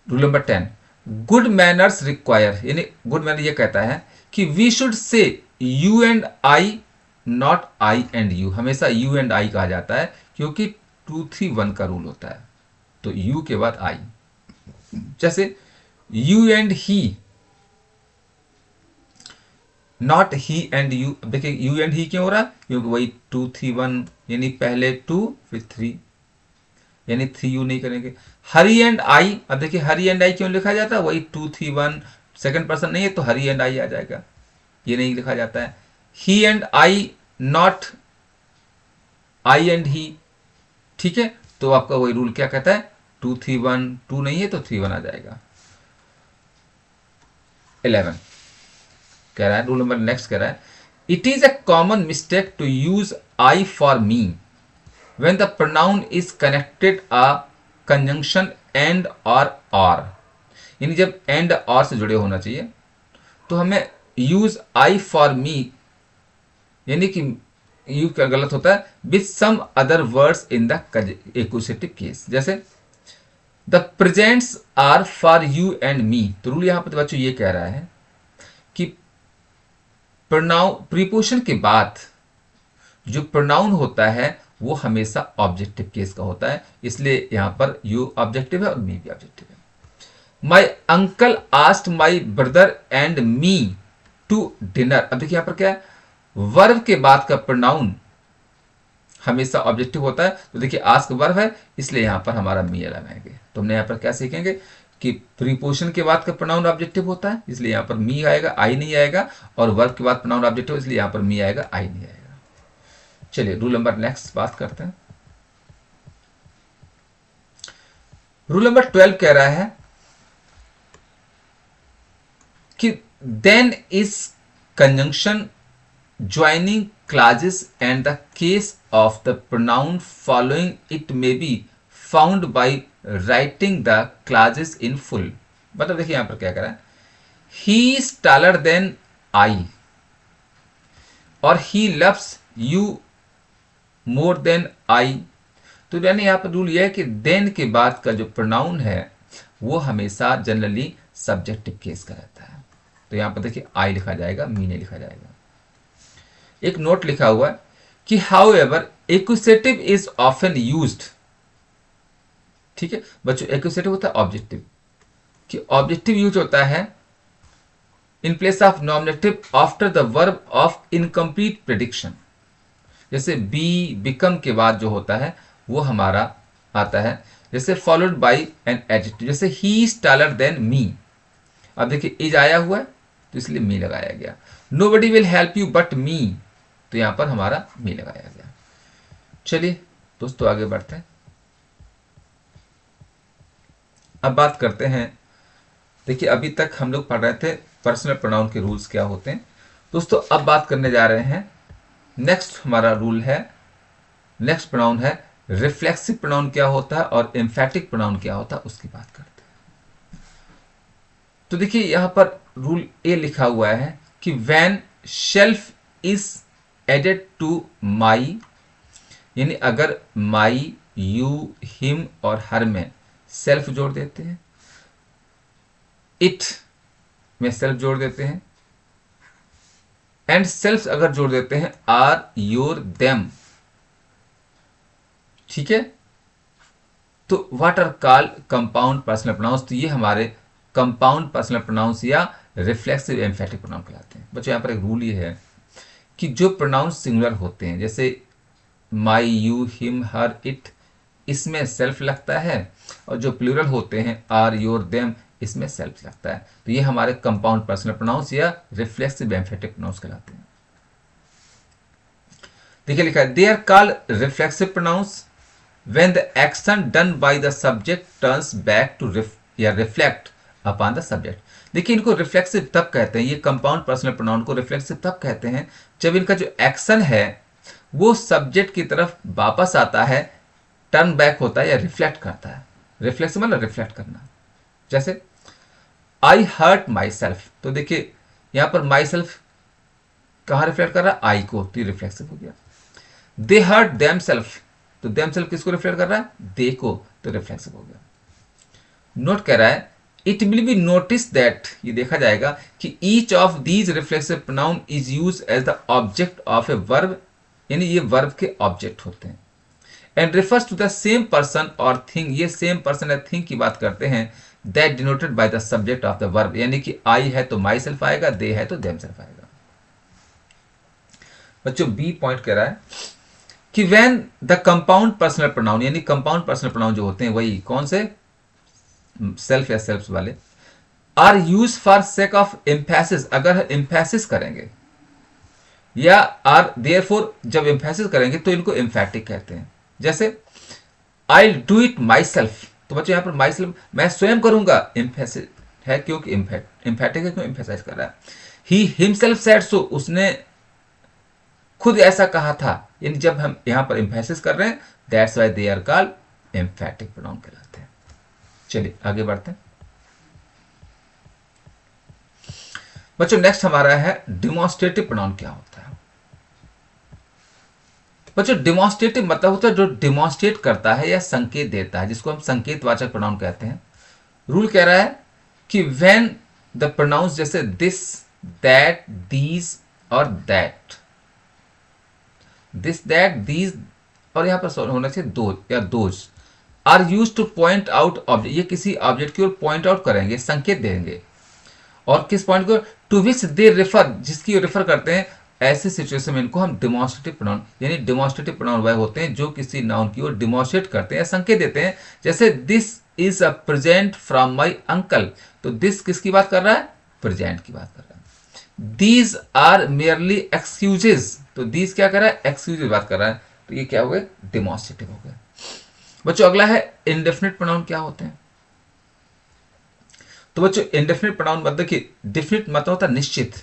Rule number 10, good manners require. यानी गुड मैनर ये कहता है कि we should say you and I, not I and you. हमेशा यू एंड आई कहा जाता है क्योंकि 2 3 1 का रूल होता है, तो यू के बाद आई। जैसे you and he, not he and you. देखिए यू एंड ही क्यों हो रहा है? क्योंकि वही 2 3 1, यानी पहले 2 फिर 3, यानी 3 यू नहीं करेंगे। हरी एंड आई, अब देखिए हरी एंड आई क्यों लिखा जाता है? वही 2 3 1, सेकंड पर्सन नहीं है तो हरी एंड आई आ जाएगा, ये नहीं लिखा जाता है। He and I, not I and he. ठीक है, तो आपका वही रूल क्या कहता है? 2 3 1, 2 नहीं है तो 3 1 आ जाएगा। 11 कह रहा है, रूल नंबर नेक्स्ट कह रहा है, it is a common mistake to use I for me when the pronoun is connected a conjunction and or. यानी जब एंड और से जुड़े होना चाहिए तो हमें यूज आई फॉर मी, यानी कि यू क्या गलत होता है, with some other words in the accusative case. जैसे the presents are for you and me. तो रूल यहां पर बच्चों ये कह रहा है कि प्रोनाउन प्रीपोजिशन के बाद जो प्रोनाउन होता है वो हमेशा ऑब्जेक्टिव केस का होता है, इसलिए यहां पर यू ऑब्जेक्टिव है और मी भी ऑब्जेक्टिव है। My uncle asked my brother and me to dinner. अब देखिए यहां पर क्या है, वर्ब के बाद का प्रोनाउन हमेशा ऑब्जेक्टिव होता है, तो देखिए आस्क वर्ब है, इसलिए यहां पर हमारा मी लगाएंगे। तो हमने यहां पर क्या सीखेंगे कि प्रीपोजिशन के बाद का प्रोनाउन ऑब्जेक्टिव होता है, इसलिए यहां पर मी आएगा, आई नहीं आएगा, और वर्ब के बाद प्रोनाउन ऑब्जेक्टिव, इसलिए यहां पर मी आएगा, आई नहीं आएगा। चलिए रूल नंबर नेक्स्ट बात करते हैं। रूल नंबर 12 कह रहा है कि than is conjunction joining clauses and the case of the pronoun following it may be found by writing the clauses in full. मतलब देखिए यहां पर क्या कह रहा है, he is taller than I और he loves you more than I. तो यानी यहां पर रूल यह है कि देन के बाद का जो प्रोनाउन है वो हमेशा जनरली सब्जेक्टिव केस का रहता है। तो यहां पर देखिए आई लिखा जाएगा, मी नहीं लिखा जाएगा। एक नोट लिखा हुआ है कि how ever एक्यूसेटिव is often used. ठीक है बच्चों, एक्यूसेटिव होता है ऑब्जेक्टिव, कि ऑब्जेक्टिव यूज होता है इन place of nominative after the verb of incomplete prediction. जैसे बी बिकम के बाद जो होता है वो हमारा आता है, जैसे फॉलोड बाई एन एडजेक्टिव, जैसे he is taller than me. अब देखिए इज आया हुआ है तो इसलिए मी लगाया गया। Nobody will help you but me, तो यहां पर हमारा मी लगाया गया। चलिए दोस्तों आगे बढ़ते हैं। अब बात करते हैं, देखिए अभी तक हम लोग पढ़ रहे थे पर्सनल प्रोनाउन के रूल्स क्या होते हैं। दोस्तों अब बात करने जा रहे हैं, नेक्स्ट हमारा रूल है, नेक्स्ट प्रोनाउन है रिफ्लेक्सिव प्रोनाउन क्या होता है और एम्फेटिक प्रोनाउन क्या होता है, उसकी बात करते हैं। तो देखिए यहां पर रूल ए लिखा हुआ है कि when self is added to my, यानी अगर माई, यू, हिम और हर में सेल्फ जोड़ देते हैं, इट में सेल्फ जोड़ देते हैं, एंड सेल्फ अगर जोड़ देते हैं आर, योर, देम, ठीक है, तो what are called compound personal pronouns. तो ये हमारे कंपाउंड पर्सनल प्रोनाउंस या रिफ्लेक्सिव एम्फेटिक प्रोनाउन कहलाते हैं। बच्चों यहां पर एक रूल ये है कि जो प्रोनाउंस सिंगुलर होते हैं, जैसे my, you, him, her, it, इसमें सेल्फ लगता है, और जो प्लूरल होते हैं आर, योर, देम, इसमें सेल्फ लगता है। तो ये हमारे कंपाउंड पर्सनल प्रोनाउंस या रिफ्लेक्सिव एम्फेटिक प्रोनाउंस कहलाते हैं। देखिए लिखा है they are called reflexive pronouns when the action done by the subject turns back to reflect upon the subject। देखिए इनको रिफ्लेक्सिव तब कहते हैं, ये कंपाउंड पर्सनल प्रोनाउन को रिफ्लेक्सिव तब कहते हैं जब इनका जो एक्शन है वो सब्जेक्ट की तरफ वापस आता है, टर्न बैक होता है या रिफ्लेक्ट करता है। रिफ्लेक्सिव मतलब रिफ्लेक्ट करना। जैसे आई हर्ट माई सेल्फ, तो देखिए यहां पर माई सेल्फ कहां रिफ्लेक्ट कर रहा है, आई को, तो रिफ्लेक्सिव हो गया। दे हर्ट देम सेल्फ, तो देम सेल्फ किसको रिफ्लेक्ट कर रहा है, दे को, तो रिफ्लेक्सिव हो गया। नोट कह रहा है it will be notice that, ये देखा जाएगा कि each of these reflexive pronoun is use as the object of a verb, यानी ये वर्ब के ऑब्जेक्ट होते हैं, and refers to the same person और थिंग, ये सेम पर्सन या थिंग की बात करते हैं, that denoted by the subject of the verb, यानी कि आई है तो माई सेल्फ आएगा, दे है तो देम सेल्फ आएगा। बच्चों बी पॉइंट कह रहा है कि when the compound personal pronoun, यानी कंपाउंड पर्सनल प्रोनाउन जो होते हैं वही कौन से, सेल्फ या सेल्फ वाले, are use for sake of emphasis, अगर एम्फेसिस करेंगे, या आर देयरफॉर जब एम्फेसिस करेंगे तो इनको एम्फेटिक कहते हैं। जैसे I do it my self, तो बच्चों यहां पर माई सेल्फ मैं स्वयं करूंगा, एम्फेसिस है क्योंकि एम्फेटिक है, क्यों एम्फेसाइज कर रहा है। ही हिमसेल्फ सेड सो, उसने खुद ऐसा कहा था, यानी जब हम यहां पर एम्फेसिस कर रहे हैं that's why they are called emphatic pronoun कहलाते हैं। चलिए आगे बढ़ते हैं बच्चों। नेक्स्ट हमारा है डिमॉन्स्ट्रेटिव प्रोनाउन क्या होता है। बच्चों डिमॉन्स्ट्रेटिव मतलब होता है जो डिमॉन्स्ट्रेट करता है या संकेत देता है, जिसको हम संकेतवाचक प्रोनाउन कहते हैं। रूल कह रहा है कि व्हेन द प्रोनाउंस जैसे दिस, दैट, दीज और दैट, दिस दैट दीज, और यहाँ पर होना चाहिए दो या those, are use to point out object, ये किसी ऑब्जेक्ट की ओर पॉइंट आउट करेंगे, संकेत देंगे। और किस पॉइंट को, टू विच दे रेफर, जिसकी ओर रेफर करते हैं, ऐसे सिचुएशन में इनको हम डिमॉन्स्ट्रेटिव प्रोनाउन, यानी डिमॉन्स्ट्रेटिव प्रोनाउन वह होते हैं जो किसी नाउन की ओर डिमॉन्स्ट्रेट करते हैं या संकेत देते हैं। जैसे this is a present from my uncle, तो दिस किसकी बात कर रहा है, प्रेजेंट की बात कर रहा है। दीज आर मेयरली एक्सक्यूजेज, तो दीज क्या कर रहा है, एक्सक्यूजेज बात कर रहा है, तो ये क्या हो गए, डिमॉन्स्ट्रेटिव हो गए। बच्चों अगला है इंडेफिनिट प्रोनाउन क्या होते हैं। तो बच्चों इंडेफिनिट प्रोनाउन मतलब कि डिफिनिट मतलब होता है निश्चित,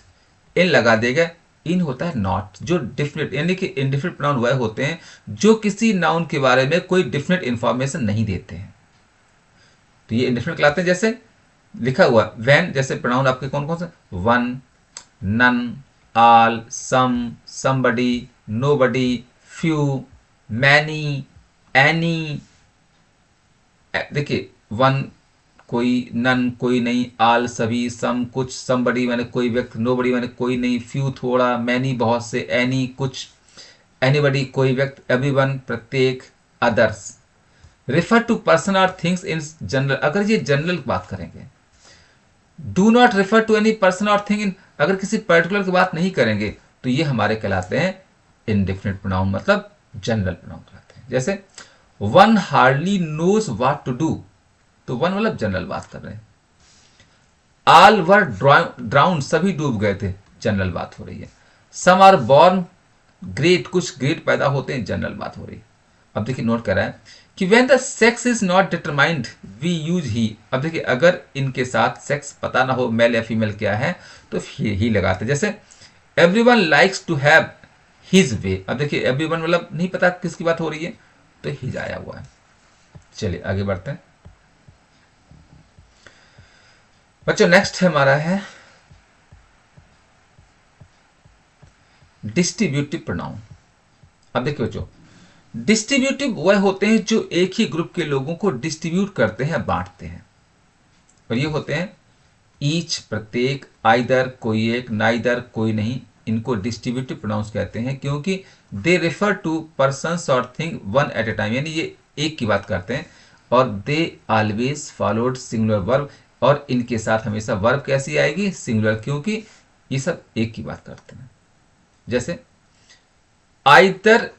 इन लगा देगा, इन होता है नॉट। जो डिफिनिट यानी कि इंडेफिनिट प्रोनाउन वह होते हैं जो किसी नाउन के बारे में कोई डिफिनिट इंफॉर्मेशन नहीं देते हैं, तो ये इंडेफिनिट कहलाते हैं। जैसे लिखा हुआ व्हेन, जैसे प्रोनाउन आपके कौन कौन से, one, none, all, some, somebody, nobody, few, many, any. देखिए वन कोई, नन कोई नहीं, आल सभी, सम कुछ, समबडी मैंने कोई व्यक्ति, नोबडी मैंने कोई नहीं, फ्यू थोड़ा, मैनी बहुत से, एनी कुछ, एनीबडी कोई व्यक्ति, एवरीवन प्रत्येक, अदर्स। रेफर टू पर्सन और थिंग्स इन जनरल, अगर ये जनरल बात करेंगे। Do not refer to any person और थिंग इन, अगर किसी पर्टिकुलर की बात नहीं करेंगे तो ये हमारे कहलाते हैं इनडेफिनिट प्रोनाउन, मतलब जनरल प्रोनाउन कहलाते हैं। जैसे one hardly knows what to do, तो वन मतलब जनरल बात कर रहे हैं। ऑल वर ड्राउंड, सभी डूब गए थे, जनरल बात हो रही है। सम आर बॉर्न ग्रेट, कुछ ग्रेट पैदा होते हैं, जनरल बात हो रही है। अब देखिए नोट कर रहा है कि when the sex is not determined we use he. अब देखिए अगर इनके साथ सेक्स पता ना हो मेल या फीमेल क्या है तो ही लगाते हैं। जैसे everyone likes to have his way, अब देखिए एवरीवन मतलब नहीं पता किसकी बात हो रही है, तो हिज आया हुआ है। चलिए आगे बढ़ते हैं बच्चों। नेक्स्ट हमारा है डिस्ट्रीब्यूटिव प्रोनाउन। अब देखिए बच्चों, डिस्ट्रीब्यूटिव वह होते हैं जो एक ही ग्रुप के लोगों को डिस्ट्रीब्यूट करते हैं, बांटते हैं, और ये होते हैं ईच प्रत्येक, आइदर कोई एक, नाइदर कोई नहीं। इनको डिस्ट्रीब्यूटिव प्रोनाउंस कहते हैं क्योंकि दे रेफर टू पर्सन्स और thing one at a time, यानी ये एक की बात करते हैं, और they always followed singular verb, और इनके साथ हमेशा वर्ब कैसी आएगी, सिंगुलर, क्योंकि ये सब एक की बात करते हैं। जैसे आइदर,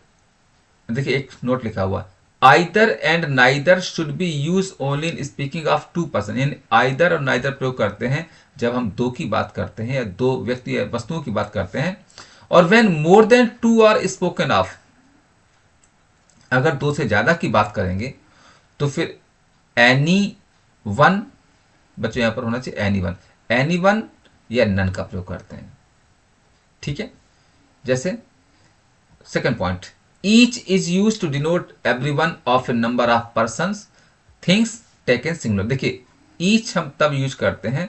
देखिए एक नोट लिखा हुआ, either and neither should be use only in speaking of two person, यानी आइदर और नाइदर प्रयोग करते हैं जब हम दो की बात करते हैं या दो व्यक्ति या वस्तुओं की बात करते हैं। और when more than two are spoken of, अगर दो से ज्यादा की बात करेंगे तो फिर एनी वन, बच्चों यहां पर होना चाहिए एनी वन या नन का प्रयोग करते हैं, ठीक है। जैसे second point, each is use to denote every one of a number of person things taken singular. देखिए ईच हम तब यूज करते हैं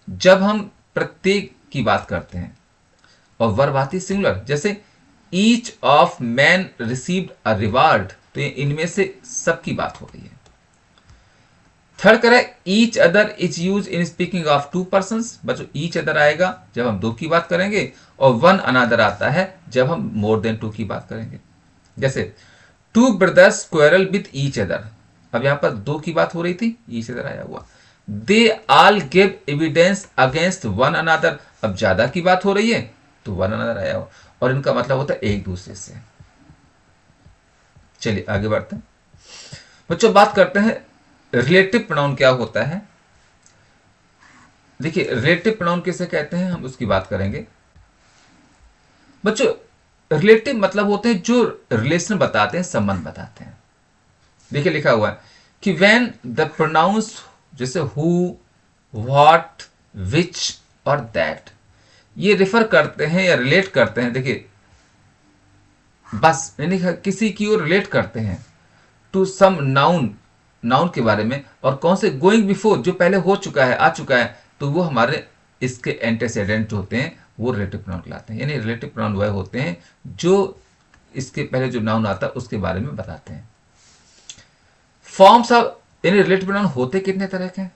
जब हम प्रत्येक की बात करते हैं और वर्ब आती सिंगुलर। जैसे each of man received a reward, तो ये इनमें से सबकी बात हो रही है। थर्ड करें, each other is use in speaking of two person. बच्चों ईच अदर आएगा जब हम दो की बात करेंगे, और वन अनदर आता है जब हम मोर देन टू की बात करेंगे। जैसे two brothers quarrel with each other, अब यहां पर दो की बात हो रही थी, ईच अदर आया हुआ। They all give evidence against one another, अब ज्यादा की बात हो रही है तो वन अनदर आया हुआ, और इनका मतलब होता है एक दूसरे से। चलिए आगे बढ़ते हैं बच्चों, बात करते हैं रिलेटिव प्रोनाउन क्या होता है। देखिए रिलेटिव प्रोनाउन किसे कहते हैं हम उसकी बात करेंगे। बच्चों रिलेटिव मतलब होते हैं जो रिलेशन बताते हैं, संबंध बताते हैं। देखिए लिखा हुआ है कि व्हेन द प्रोनाउंस, जैसे हु, व्हाट, विच और दैट, ये रिफर करते हैं या रिलेट करते हैं। देखिए बस यानी किसी की ओर रिलेट करते हैं टू सम नाउन, नाउन के बारे में, और कौन से, गोइंग बिफोर, जो पहले हो चुका है, आ चुका है, तो वो हमारे इसके एंटेसेडेंट जो होते हैं वो रिलेटिव प्रोनाउन कहलाते हैं। यानी रिलेटिव प्रोनाउन वह होते हैं जो इसके पहले जो नाउन आता है उसके बारे में बताते हैं। फॉर्म्स ऑफ, यानी रिलेटिव प्रोनाउन होते कितने तरह के हैं,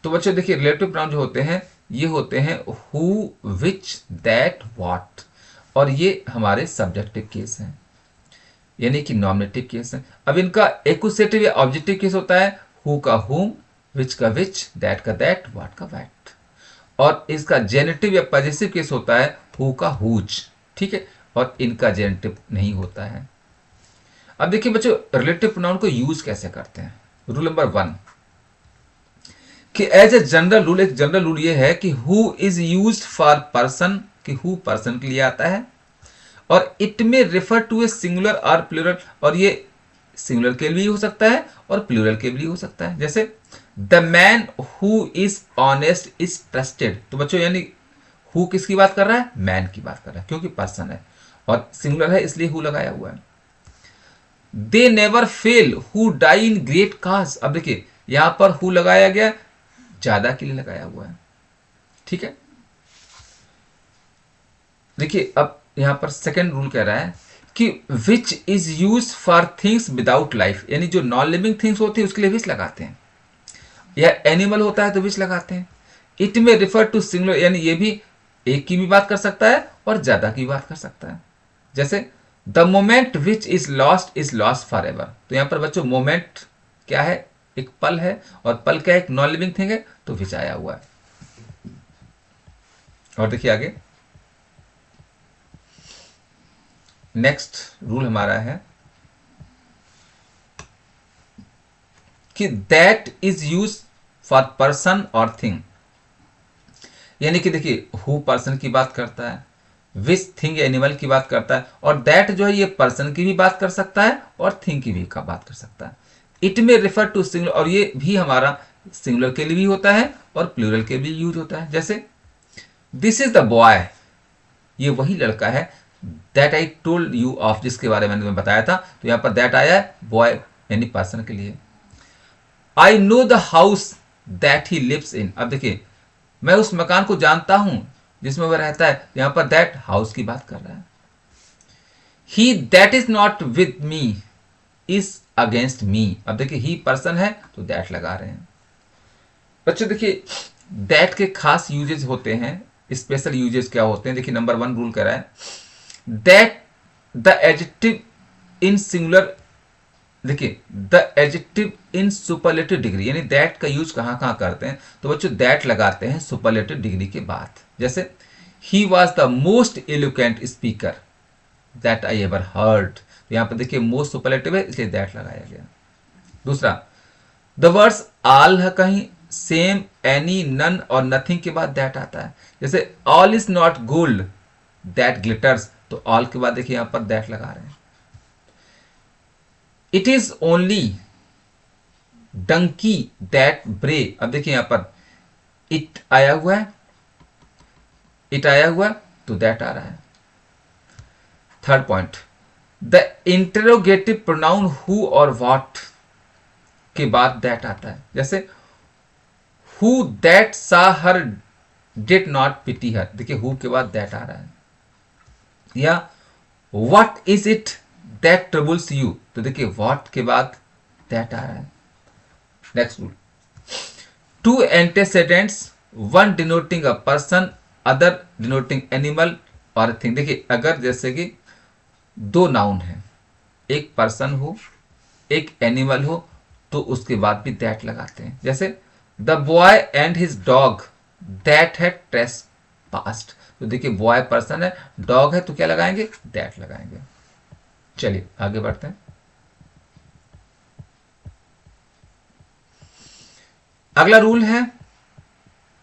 तो बच्चों देखिए रिलेटिव प्रोनाउन जो होते हैं ये होते हैं हु, विच, दैट, व्हाट, और ये हमारे सब्जेक्टिव केस हैं। यानी कि नॉमिनेटिव केस है। अब इनका एक्यूसेटिव या ऑब्जेक्टिव केस होता है हु का हुम, विच का विच, दैट का दैट, व्हाट का व्हाट। और इसका जेनेटिव या पॉजेसिव केस होता है हु का हुज, ठीक है, और इनका जेनेटिव नहीं होता है। अब देखिए बच्चों, रिलेटिव प्रोनाउन को यूज कैसे करते हैं। रूल नंबर 1 कि एज ए जनरल रूल, एक जनरल रूल ये है कि who is used for person, कि हु पर्सन के लिए आता है, और इट में रेफर टू ए सिंगुलर और प्लूरल, और ये सिंगुलर के लिए भी हो सकता है और प्लूरल के लिए भी हो सकता है। जैसे the man who is honest is trusted, तो बच्चों यानी हु किसकी बात कर रहा है, मैन की बात कर रहा है, क्योंकि पर्सन है और सिंगुलर है इसलिए हु लगाया हुआ है। They never fail who die in great cause, अब देखिए यहां पर हु लगाया गया, ज्यादा के लिए लगाया हुआ है, ठीक है। देखिए अब यहां पर सेकेंड रूल कह रहा है कि which is use for things without life, यानी जो नॉन लिविंग थिंग्स होती है उसके लिए विच लगाते हैं, या एनिमल होता है तो विच लगाते हैं। इट में रिफर टू सिंगुलर, यानी ये भी एक की भी बात कर सकता है और ज्यादा की बात कर सकता है। जैसे the moment which is lost for ever, तो यहां पर बच्चों मोमेंट क्या है, एक पल है, और पल क्या एक नॉन लिविंग थिंग है, तो विच आया हुआ है। और देखिए आगे नेक्स्ट रूल हमारा है कि that is use for person और थिंग, यानी कि देखिए हु पर्सन की बात करता है, विच थिंग एनिमल की बात करता है, और दैट जो है ये पर्सन की भी बात कर सकता है और थिंग की भी का बात कर सकता है। इट में रेफर टू सिंगुलर, और ये भी हमारा सिंगुलर के लिए भी होता है और प्लूरल के लिए यूज होता है। जैसे दिस इज द बॉय, ये वही लड़का है, that I told you of, जिसके बारे में मैंने तुम्हें बताया था, तो यहां पर दैट आया है बॉय यानी पर्सन के लिए। I know the house that he lives in, अब देखिए मैं उस मकान को जानता हूं जिसमें वह रहता है, यहां पर दैट हाउस की बात कर रहा है। He that is not with me is against me, अब देखिए ही पर्सन है तो दैट लगा रहे हैं। बच्चों देखिए दैट के खास यूजेस होते हैं, स्पेशल यूजेस क्या होते हैं। देखिए नंबर 1 रूल कर रहा है that the adjective in singular, देखिए the adjective in superlative degree, यानी दैट का यूज कहां कहां करते हैं, तो बच्चों दैट लगाते हैं सुपरलेटिव डिग्री के बाद। जैसे he was the most eloquent speaker that I ever heard, तो यहां पर देखिए मोस्ट सुपरलेटिव है इसलिए दैट लगाया गया। दूसरा द वर्ड्स ऑल है कहीं, सेम, एनी, नन और नथिंग के बाद दैट आता है। जैसे all is not gold that glitters, तो ऑल के बाद देखिए यहां पर दैट लगा रहे हैं। It is only donkey that bray, अब देखिए यहां पर इट आया हुआ है, इट आया हुआ तो दैट आ रहा है। Third point the interrogative pronoun who और व्हाट के बाद दैट आता है। जैसे हु दैट सा हर डिड नॉट पिटी हर, देखिए हु के बाद दैट आ रहा है। या what is it that troubles you, तो देखिए व्हाट के बाद दैट आ रहा है। Next rule two antecedents, one denoting a person, other denoting animal और थिंग। देखिए अगर जैसे कि 2 नाउन है, एक पर्सन हो एक एनिमल हो, तो उसके बाद भी दैट लगाते हैं। जैसे the boy and his dog that had ट्रेसपास्ड, तो देखिए बॉय पर्सन है, डॉग है तो क्या लगाएंगे, दैट लगाएंगे। चलिए आगे बढ़ते हैं। अगला रूल है,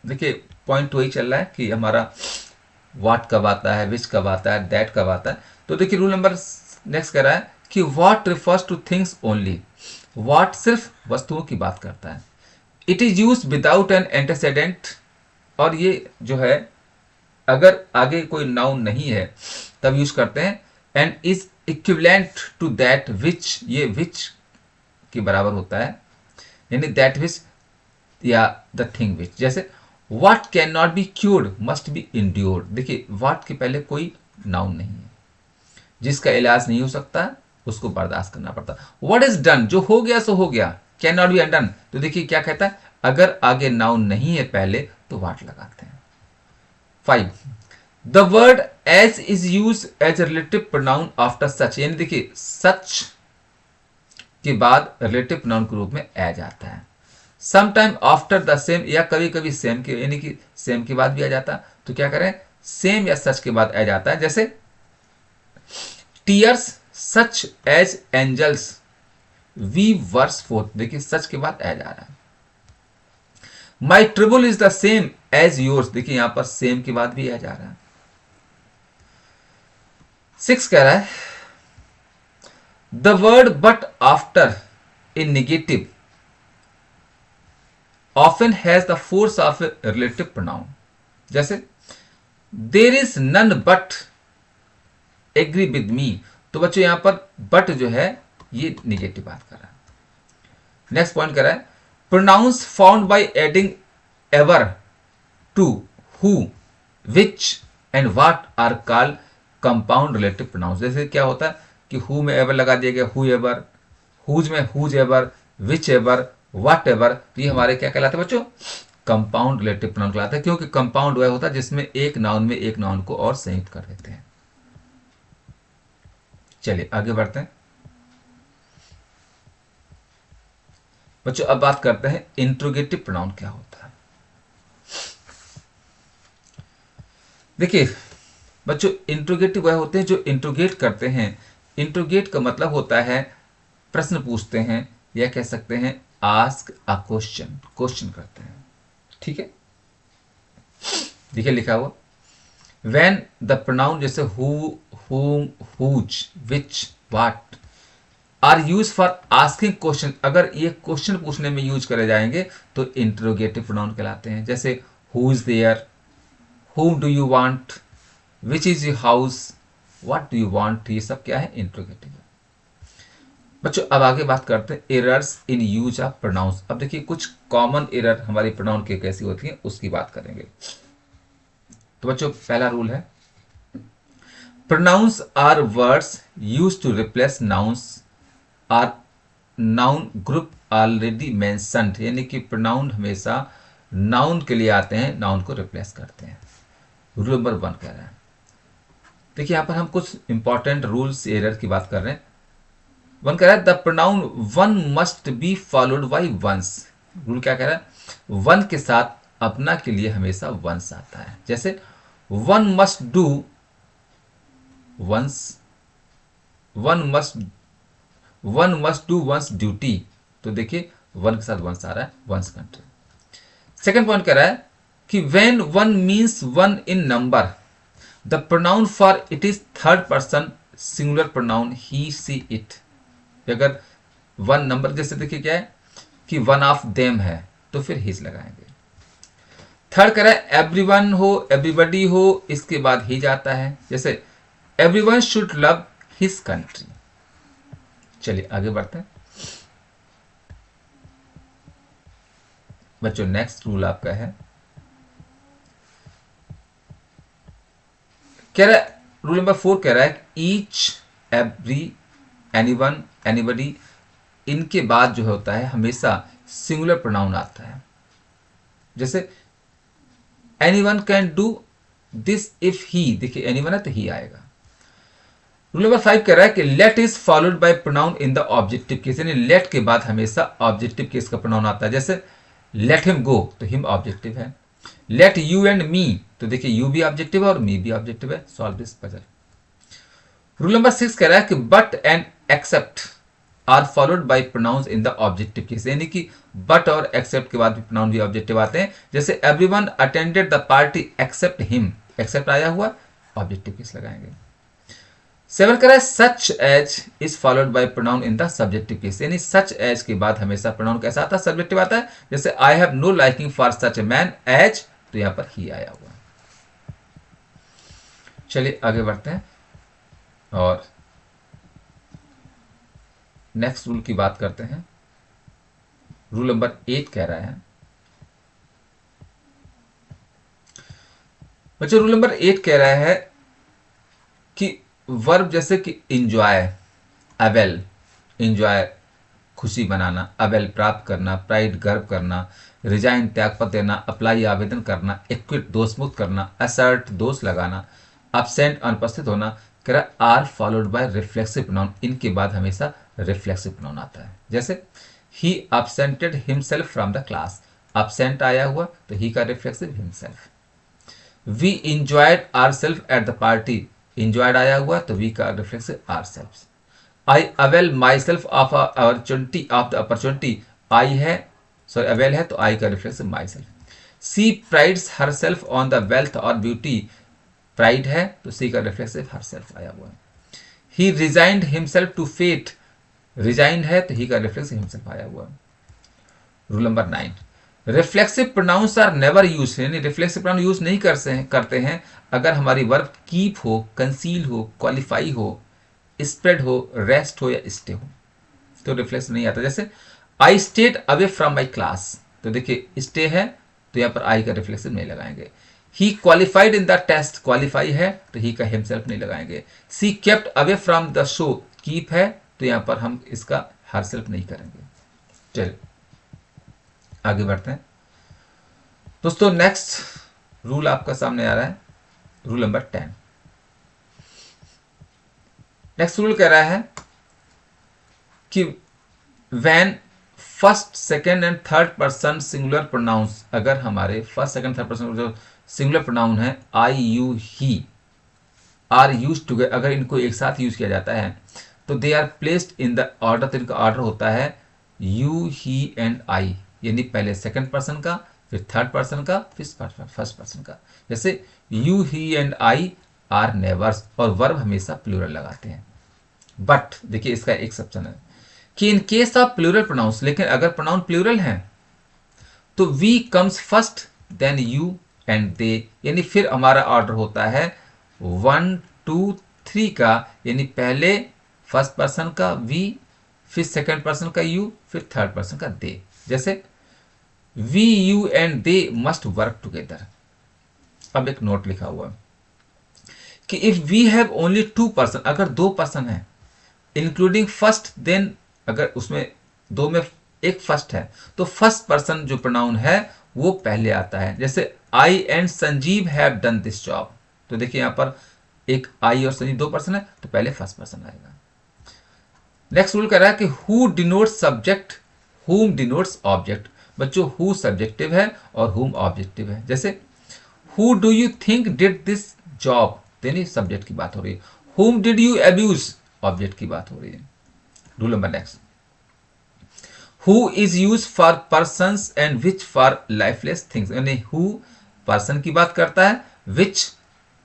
देखिए पॉइंट वही चल रहा है कि हमारा व्हाट कब आता है, विच कब आता है, दैट कब आता है। तो देखिए रूल नंबर नेक्स्ट कह रहा है कि what refers to things only, what सिर्फ वस्तुओं की बात करता है। It is use without an antecedent, और ये जो है अगर आगे कोई नाउन नहीं है तब यूज करते हैं। And is equivalent to that which, ये विच के बराबर होता है, यानी दैट विच या द थिंग विच। जैसे what can not be cured must be endured, देखिए व्हाट के पहले कोई नाउन नहीं है, जिसका इलाज नहीं हो सकता उसको बर्दाश्त करना पड़ता। व्हाट इज डन, जो हो गया सो हो गया, कैन नॉट बी अनडन, तो देखिए क्या कहता है, अगर आगे नाउन नहीं है पहले तो व्हाट लगाते हैं। 5 the word as is use as a relative pronoun after such, यानी देखिए सच के बाद रिलेटिव प्रोनाउन के रूप में एज आता है। समटाइम आफ्टर द सेम, या कभी कभी सेम के, यानी कि सेम के बाद भी आ जाता है। तो क्या करें, सेम या सच के बाद एज आता है। जैसे tears such as angels weep burst forth, देखिए सच के बाद एज आ रहा है। My trouble is the same as yours, देखिए यहां पर सेम के बाद भी एज आ रहा है। 6 कह रहा है the word but after in negative often has the force of a relative pronoun, जैसे there is none but agree with me, तो बच्चों यहां पर but जो है ये निगेटिव बात कर रहा है। नेक्स्ट पॉइंट कर रहा है pronouns found by adding ever to who which and what are called compound relative pronouns. जैसे क्या होता है कि हु में एवर लगा दिया गया, हु एवर, हुज में whose ever, which ever, what ever, ये हमारे क्या कहलाते हैं बच्चों, कंपाउंड रिलेटिव प्रोनाउन कहलाते हैं। क्योंकि कंपाउंड वह होता है जिसमें एक नाउन में एक नाउन को और संयुक्त कर देते हैं। चलिए आगे बढ़ते हैं बच्चों। अब बात करते हैं इंट्रोगेटिव प्रोनाउन क्या होता है। देखिए बच्चों इंट्रोगेटिव वह होते हैं जो इंट्रोगेट करते हैं। इंट्रोगेट का मतलब होता है प्रश्न पूछते हैं, या कह सकते हैं आस्क अ क्वेश्चन, क्वेश्चन करते हैं। ठीक है, देखिए लिखा हुआ व्हेन द प्रोनाउन जैसे who, whom, whose, which, what are use for asking question, अगर ये क्वेश्चन पूछने में यूज करे जाएंगे तो इंट्रोगेटिव प्रोनाउन कहलाते हैं। जैसे who is there, whom do you want, which is your house, what do you want, ये सब क्या है, इंट्रोगेटिव है। बच्चों अब आगे बात करते हैं errors in use of pronouns. अब देखिए कुछ कॉमन एरर हमारी प्रोनाउन की कैसी होती है उसकी बात करेंगे। तो बच्चों पहला रूल है pronouns are words use to replace nouns are noun group already mentioned, यानी कि प्रोनाउन हमेशा नाउन के लिए आते हैं, नाउन को रिप्लेस करते हैं। रूल नंबर 1 कह रहा है, देखिए यहां पर हम कुछ इंपॉर्टेंट रूल्स एरर की बात कर रहे हैं। 1 कह रहा है the pronoun one must be followed by one's. Rule क्या कह रहा है, वन के साथ अपना के लिए हमेशा वंस आता है। जैसे one must do one's, one must do one's duty, तो देखिए वन के साथ वंस आ रहा है, वंस कंट्री। सेकेंड पॉइंट कह रहा है कि when one means one in number the pronoun for it is third person singular pronoun he she it। अगर वन नंबर जैसे देखिए क्या है कि वन ऑफ देम है तो फिर हिज लगाएंगे। थर्ड कह रहा है एवरीवन हो, एवरीबडी हो, इसके बाद ही जाता है। जैसे everyone should love his country. चलिए आगे बढ़ते हैं बच्चों। नेक्स्ट रूल आपका है, कह रहा है रूल नंबर 4 कह रहा है ईच, एवरी, एनीवन, एनीबडी, इनके बाद जो होता है हमेशा सिंगुलर प्रोनाउन आता है। जैसे anyone can do this if he, देखिए एनीवन है तो ही आएगा। रूल नंबर 5 कह रहा है कि let is followed by pronoun in the objective case, यानी लेट के बाद हमेशा ऑब्जेक्टिव केस का प्रोनाउन आता है। जैसे लेट हिम गो तो हिम ऑब्जेक्टिव है, लेट यू एंड मी तो देखिए यू भी ऑब्जेक्टिव है और मी भी ऑब्जेक्टिव है। Solve this puzzle. Rule number 6 कह रहा है कि but and except are followed by pronouns in the objective case, यानी कि बट और एक्सेप्ट के बाद भी प्रोनाउन भी ऑब्जेक्टिव आते हैं। जैसे everyone attended the party except him, except आया हुआ ऑब्जेक्टिव केस लगाएंगे। 7 कह रहा है such as is followed by pronoun in the subjective case, यानी सच एज के बाद हमेशा प्रोनाउन कैसा आता है, सब्जेक्टिव आता है। जैसे I have no liking for such a man as, तो यहां पर ही आया हुआ। चलिए आगे बढ़ते हैं और नेक्स्ट रूल की बात करते हैं। रूल नंबर 8 कह रहा है बच्चों, रूल नंबर 8 कह रहा है कि वर्ब जैसे कि इंजॉय, अवेल, इंजॉय खुशी बनाना, अवेल प्राप्त करना, प्राइड गर्व करना, रिजाइन त्यागपत्र देना, अप्लाई आवेदन करना, एक्विट दोष मुक्त करना, असर्ट दोष लगाना, absent अनुपस्थित होना, कह रहा are followed by reflexive pronoun, इनके बाद हमेशा रिफ्लेक्सिव प्रोनाउन आता है। जैसे ही absented himself from the class, absent आया हुआ तो ही का reflexive himself। We enjoyed ourselves at the party, enjoyed आया हुआ तो वी का reflexive ourselves. I avail myself of opportunity, of the opportunity, I है सॉरी अवेल है तो आई का reflexive myself. She prides her self on the wealth और beauty, pride है तो सी का रिफ्लेक्सिव हर सेल्फ आया हुआ है। He resigned himself to fate, resigned है तो ही का रिफ्लेक्सिव हिमसेल्फ आया हुआ है। Rule number 9, reflexive pronouns are never use, यानी रिफ्लेक्सिव प्रोनाउन यूज नहीं करते हैं अगर हमारी वर्ब कीप हो, कंसील हो, क्वालिफाई हो, स्प्रेड हो, रेस्ट हो या स्टे हो, तो रिफ्लेक्स नहीं आता। जैसे I stayed away from my class, तो देखिए स्टे है तो यहाँ पर आई का रिफ्लेक्सिव नहीं लगाएंगे। He qualified in the test, qualify है तो ही का हिमसेल्फ नहीं लगाएंगे। She kept away from the show, keep है तो यहाँ पर हम इसका हर सेल्फ नहीं करेंगे। चलिए आगे बढ़ते हैं दोस्तों। नेक्स्ट रूल आपका सामने आ रहा है, रूल नंबर 10। नेक्स्ट रूल कह रहा है कि when first second and third person singular pronouns, अगर हमारे फर्स्ट सेकेंड थर्ड पर्सन जो सिंगुलर प्रोनाउन है I you he are use together, अगर इनको एक साथ यूज किया जाता है तो they are placed in the order, तो इनका ऑर्डर होता है यू ही एंड आई, यानी पहले सेकंड पर्सन का, फिर थर्ड पर्सन का, फिर फर्स्ट पर्सन का। जैसे you he and I are neighbours, और वर्ब हमेशा प्लूरल लगाते हैं। बट देखिए इसका एक एक्सेप्शन है कि in case of plural pronouns, लेकिन अगर प्रोनाउन प्लूरल है तो we comes first then you and they, यानी फिर हमारा ऑर्डर होता है 1 2 3 का, यानी पहले फर्स्ट पर्सन का वी, फिर सेकंड पर्सन का यू, फिर थर्ड पर्सन का दे। जैसे we you and they must work together. अब एक नोट लिखा हुआ है कि if we have only 2 person, अगर 2 पर्सन है इंक्लूडिंग फर्स्ट, देन अगर उसमें 2 में एक फर्स्ट है तो फर्स्ट पर्सन जो प्रोनाउन है वो पहले आता है। जैसे I and Sanjeev have done this job, तो देखिए यहां पर एक आई और संजीव 2 पर्सन है तो पहले फर्स्ट पर्सन आएगा। नेक्स्ट रूल कह रहा है कि हु डिनोट्स सब्जेक्ट, हुम डिनोट्स ऑब्जेक्ट। बच्चों हु सब्जेक्टिव है और हुम ऑब्जेक्टिव है। जैसे who do you think did this job, यानी सब्जेक्ट की बात हो रही है। हुम डिड यू अब्यूज, ऑब्जेक्ट की बात हो रही है। Rule number next, who is use for persons and which for lifeless things, यानी हु पर्सन की बात करता है, विच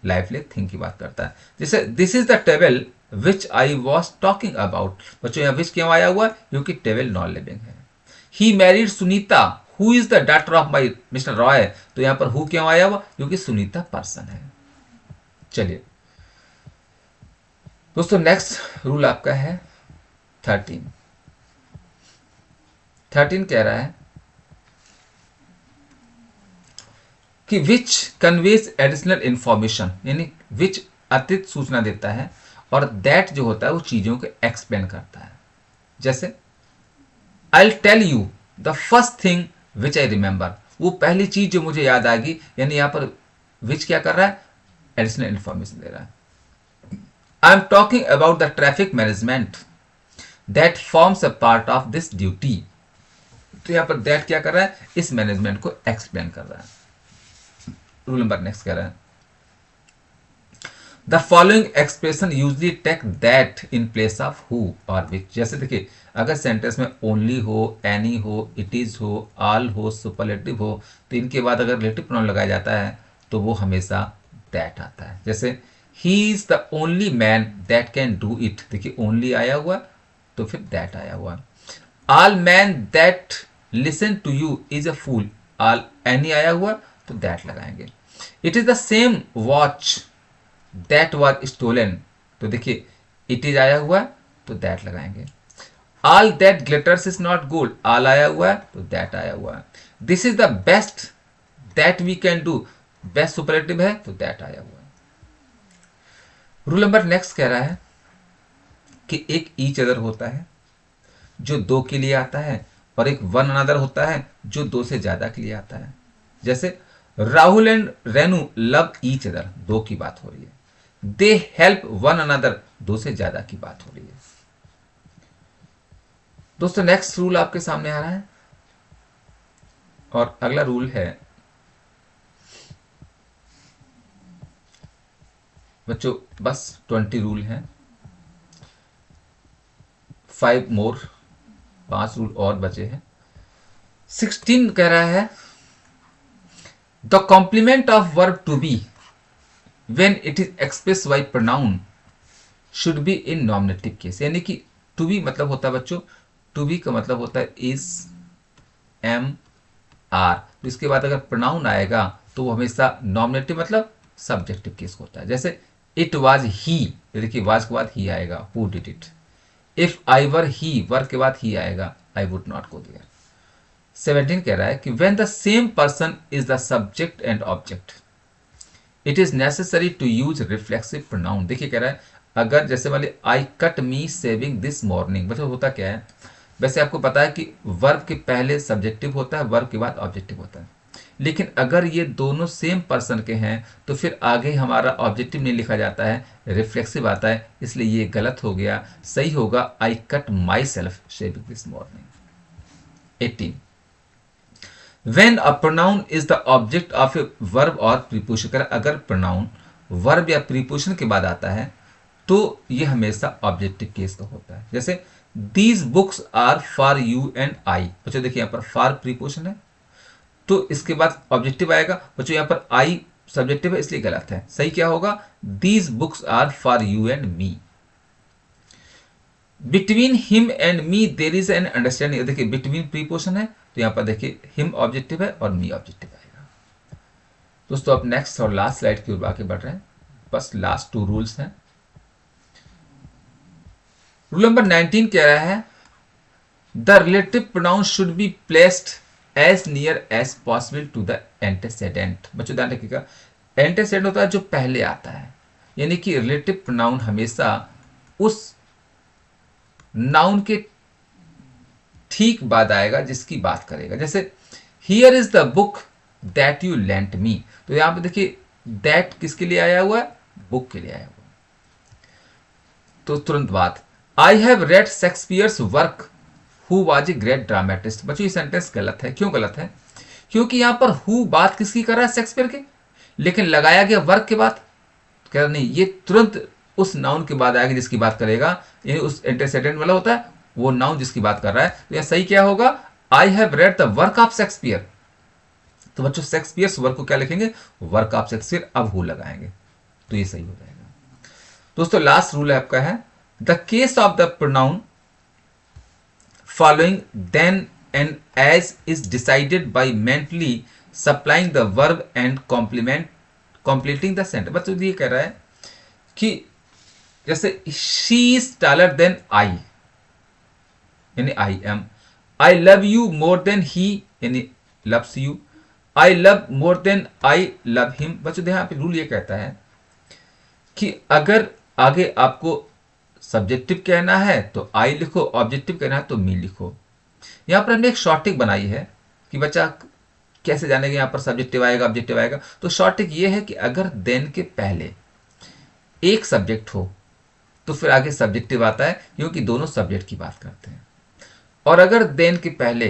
लाइफलेस थिंग की बात करता है। जैसे this is the table which I was talking about, बच्चों यहाँ विच क्यों आया हुआ है, क्योंकि टेबल नॉन लिविंग है। He married Sunita who is the daughter of my Mr Roy, तो यहां पर हु क्यों आया हुआ, क्योंकि सुनीता पर्सन है। चलिए दोस्तों नेक्स्ट रूल आपका है 13 कह रहा है कि विच कन्वेज एडिशनल इंफॉर्मेशन, यानी विच अतिरिक्त सूचना देता है, और दैट जो होता है वो चीजों को एक्सप्लेन करता है। जैसे I tell you the first thing which I remember, वो पहली चीज जो मुझे याद आएगी, यानी यहां पर विच क्या कर रहा है, एडिशनल इंफॉर्मेशन दे रहा है। I am talking about the traffic management that forms a part of this duty, तो यहां पर दैट क्या कर रहा है, इस मैनेजमेंट को एक्सप्लेन कर रहा है। रूल नंबर नेक्स्ट कह रहा है the following expression usually take that in place of who और विच। जैसे देखिए अगर सेंटेंस में ओनली हो, एनी हो, इट इज हो, ऑल हो, सुपरलेटिव हो, तो इनके बाद अगर रिलेटिव प्रोनाउन लगाया जाता है तो वो हमेशा दैट आता है। जैसे he is the only man that can do it, देखिए ओनली आया हुआ तो फिर दैट आया हुआ। All man that listen to you is a fool, all any आया हुआ तो दैट लगाएंगे। It is the same watch that was stolen, तो देखिए इट इज आया हुआ तो दैट लगाएंगे। All that glitters is not gold, all आया हुआ है तो दैट आया हुआ है। This is the best that we can do, best superlative है तो दैट आया हुआ है। रूल नंबर नेक्स्ट कह रहा है कि एक ईच अदर होता है जो 2 के लिए आता है और एक वन अनदर होता है जो दो से ज्यादा के लिए आता है। जैसे Rahul and Renu love each other, दो की बात हो रही है। दे हेल्प वन अनदर, दो से ज्यादा की बात हो रही है। दोस्तों नेक्स्ट रूल आपके सामने आ रहा है और अगला रूल है बच्चों, बस 20 रूल हैं, 5 मोर, 5 रूल और बचे हैं। 16 कह रहा है the complement of verb to be when it is express by pronoun should be in nominative case. यानी कि टू बी मतलब होता है बच्चों, टू बी का मतलब होता है इज, एम, आर। तो इसके बाद अगर प्रोनाउन आएगा तो वो हमेशा नॉमिनेटिव मतलब सब्जेक्टिव केस होता है। जैसे इट वाज ही, देखिए वाज के बाद ही आएगा, who did it. If I were he, were के बाद ही आएगा, I would not go there. 17 कह रहा है कि when the same person is the subject and object it is necessary to use reflexive pronoun. देखिए कह रहा है अगर जैसे वाले I cut me shaving this morning, मतलब होता क्या है, वैसे आपको पता है कि वर्ब के पहले सब्जेक्टिव होता है, वर्ब के बाद ऑब्जेक्टिव होता है। लेकिन अगर ये दोनों सेम पर्सन के हैं तो फिर आगे हमारा ऑब्जेक्टिव नहीं लिखा जाता है, रिफ्लेक्सिव आता है, इसलिए ये गलत हो गया। सही होगा I cut my self shaving this morning. 18 When a pronoun is the object of a verb or preposition, अगर pronoun verb या preposition के बाद आता है तो ये हमेशा ऑब्जेक्टिव केस का होता है। जैसे these books are for you and I, बच्चों देखिए यहाँ पर for preposition है तो इसके बाद ऑब्जेक्टिव आएगा। बच्चों यहाँ पर I सब्जेक्टिव है इसलिए गलत है। सही क्या होगा, these books are for you and me। Between him and me there is an understanding, देखिए बिटवीन प्रीपोजिशन है तो यहाँ पर देखिए हिम ऑब्जेक्टिव है और मी ऑब्जेक्टिव आएगा। दोस्तों अब नेक्स्ट और लास्ट स्लाइड की ओर आगे बढ़ रहे हैं, बस लास्ट 2 रूल्स हैं। रूल नंबर 19 कह रहा है the relative pronoun should be placed as near as possible to the antecedent. बच्चों ध्यान रखिएगा, एंटेसेडेंट होता है जो पहले आता है, यानी कि रिलेटिव प्रोनाउन हमेशा उस नाउन के ठीक बाद आएगा जिसकी बात करेगा। जैसे here is the book that you lent me, तो यहां पे देखिए दैट किसके लिए आया हुआ है, बुक के लिए आया हुआ है। तो तुरंत बाद I have read Shakespeare's work who was a great dramatist. बच्चों ये सेंटेंस गलत है। क्यों गलत है, क्योंकि यहां पर हु बात किसकी कर रहा है, शेक्सपियर के, लेकिन लगाया गया वर्क के बाद। कह रहा नहीं, ये तुरंत उस नाउन के बाद आएगा जिसकी बात करेगा, यानी उस एंटेसेडेंट वाला होता है वो नाउन जिसकी बात कर रहा है। तो यह सही क्या होगा, I have read the work of Shakespeare. तो बच्चों शेक्सपियर वर्क को क्या लिखेंगे, वर्क ऑफ शेक्सपियर, अब हु लगाएंगे तो ये सही हो जाएगा। दोस्तों लास्ट रूल आपका है the case of the pronoun following than and as is decided by mentally supplying the verb and completing the sentence. बच्चों ये कह रहा है कि जैसे she is taller than I, यानी I am. I love you more than he, यानी loves you. I love more than I love him. बच्चों यहाँ पे रूल ये कहता है कि अगर आगे आपको सब्जेक्टिव कहना है तो आई लिखो, ऑब्जेक्टिव कहना है तो मी लिखो। यहां पर हमने एक शॉर्ट ट्रिक बनाई है कि बच्चा कैसे जानेगा यहां पर सब्जेक्टिव आएगा ऑब्जेक्टिव आएगा। तो शॉर्ट ट्रिक ये है कि अगर देन के पहले एक सब्जेक्ट हो तो फिर आगे सब्जेक्टिव आता है, क्योंकि दोनों सब्जेक्ट की बात करते हैं। और अगर देन के पहले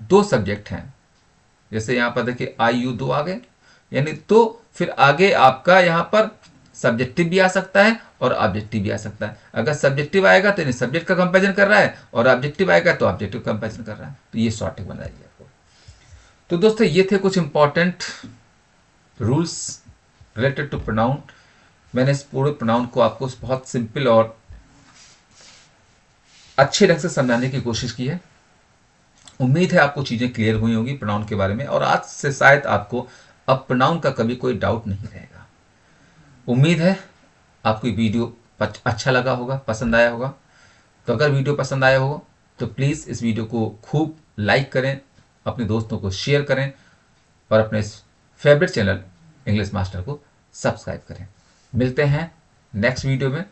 2 सब्जेक्ट हैं, जैसे यहां पर देखिए आई यू 2 आ गए, यानी तो फिर आगे आपका यहां पर सब्जेक्टिव भी आ सकता है और ऑब्जेक्टिव भी आ सकता है। अगर सब्जेक्टिव आएगा तो सब्जेक्ट का कंपैरिजन कर रहा है और ऑब्जेक्टिव आएगा तो ऑब्जेक्टिव कंपैरिजन कर रहा है। तो ये शॉर्ट ट्रिक बनाइए आपको। तो दोस्तों ये थे कुछ important rules related to pronoun. मैंने इस पूरे प्रोनाउन को आपको बहुत सिंपल और अच्छे ढंग से समझाने की कोशिश की है। उम्मीद है आपको चीजें क्लियर हुई होंगी प्रोनाउन के बारे में, और आज से शायद आपको अब प्रोनाउन का कभी कोई डाउट नहीं रहेगा। उम्मीद है आपको वीडियो अच्छा लगा होगा, पसंद आया होगा। तो अगर वीडियो पसंद आया हो तो प्लीज़ इस वीडियो को खूब लाइक करें, अपने दोस्तों को शेयर करें और अपने फेवरेट चैनल इंग्लिश मास्टर को सब्सक्राइब करें। मिलते हैं नेक्स्ट वीडियो में,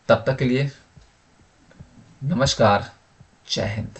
तब तक के लिए नमस्कार, जय हिंद।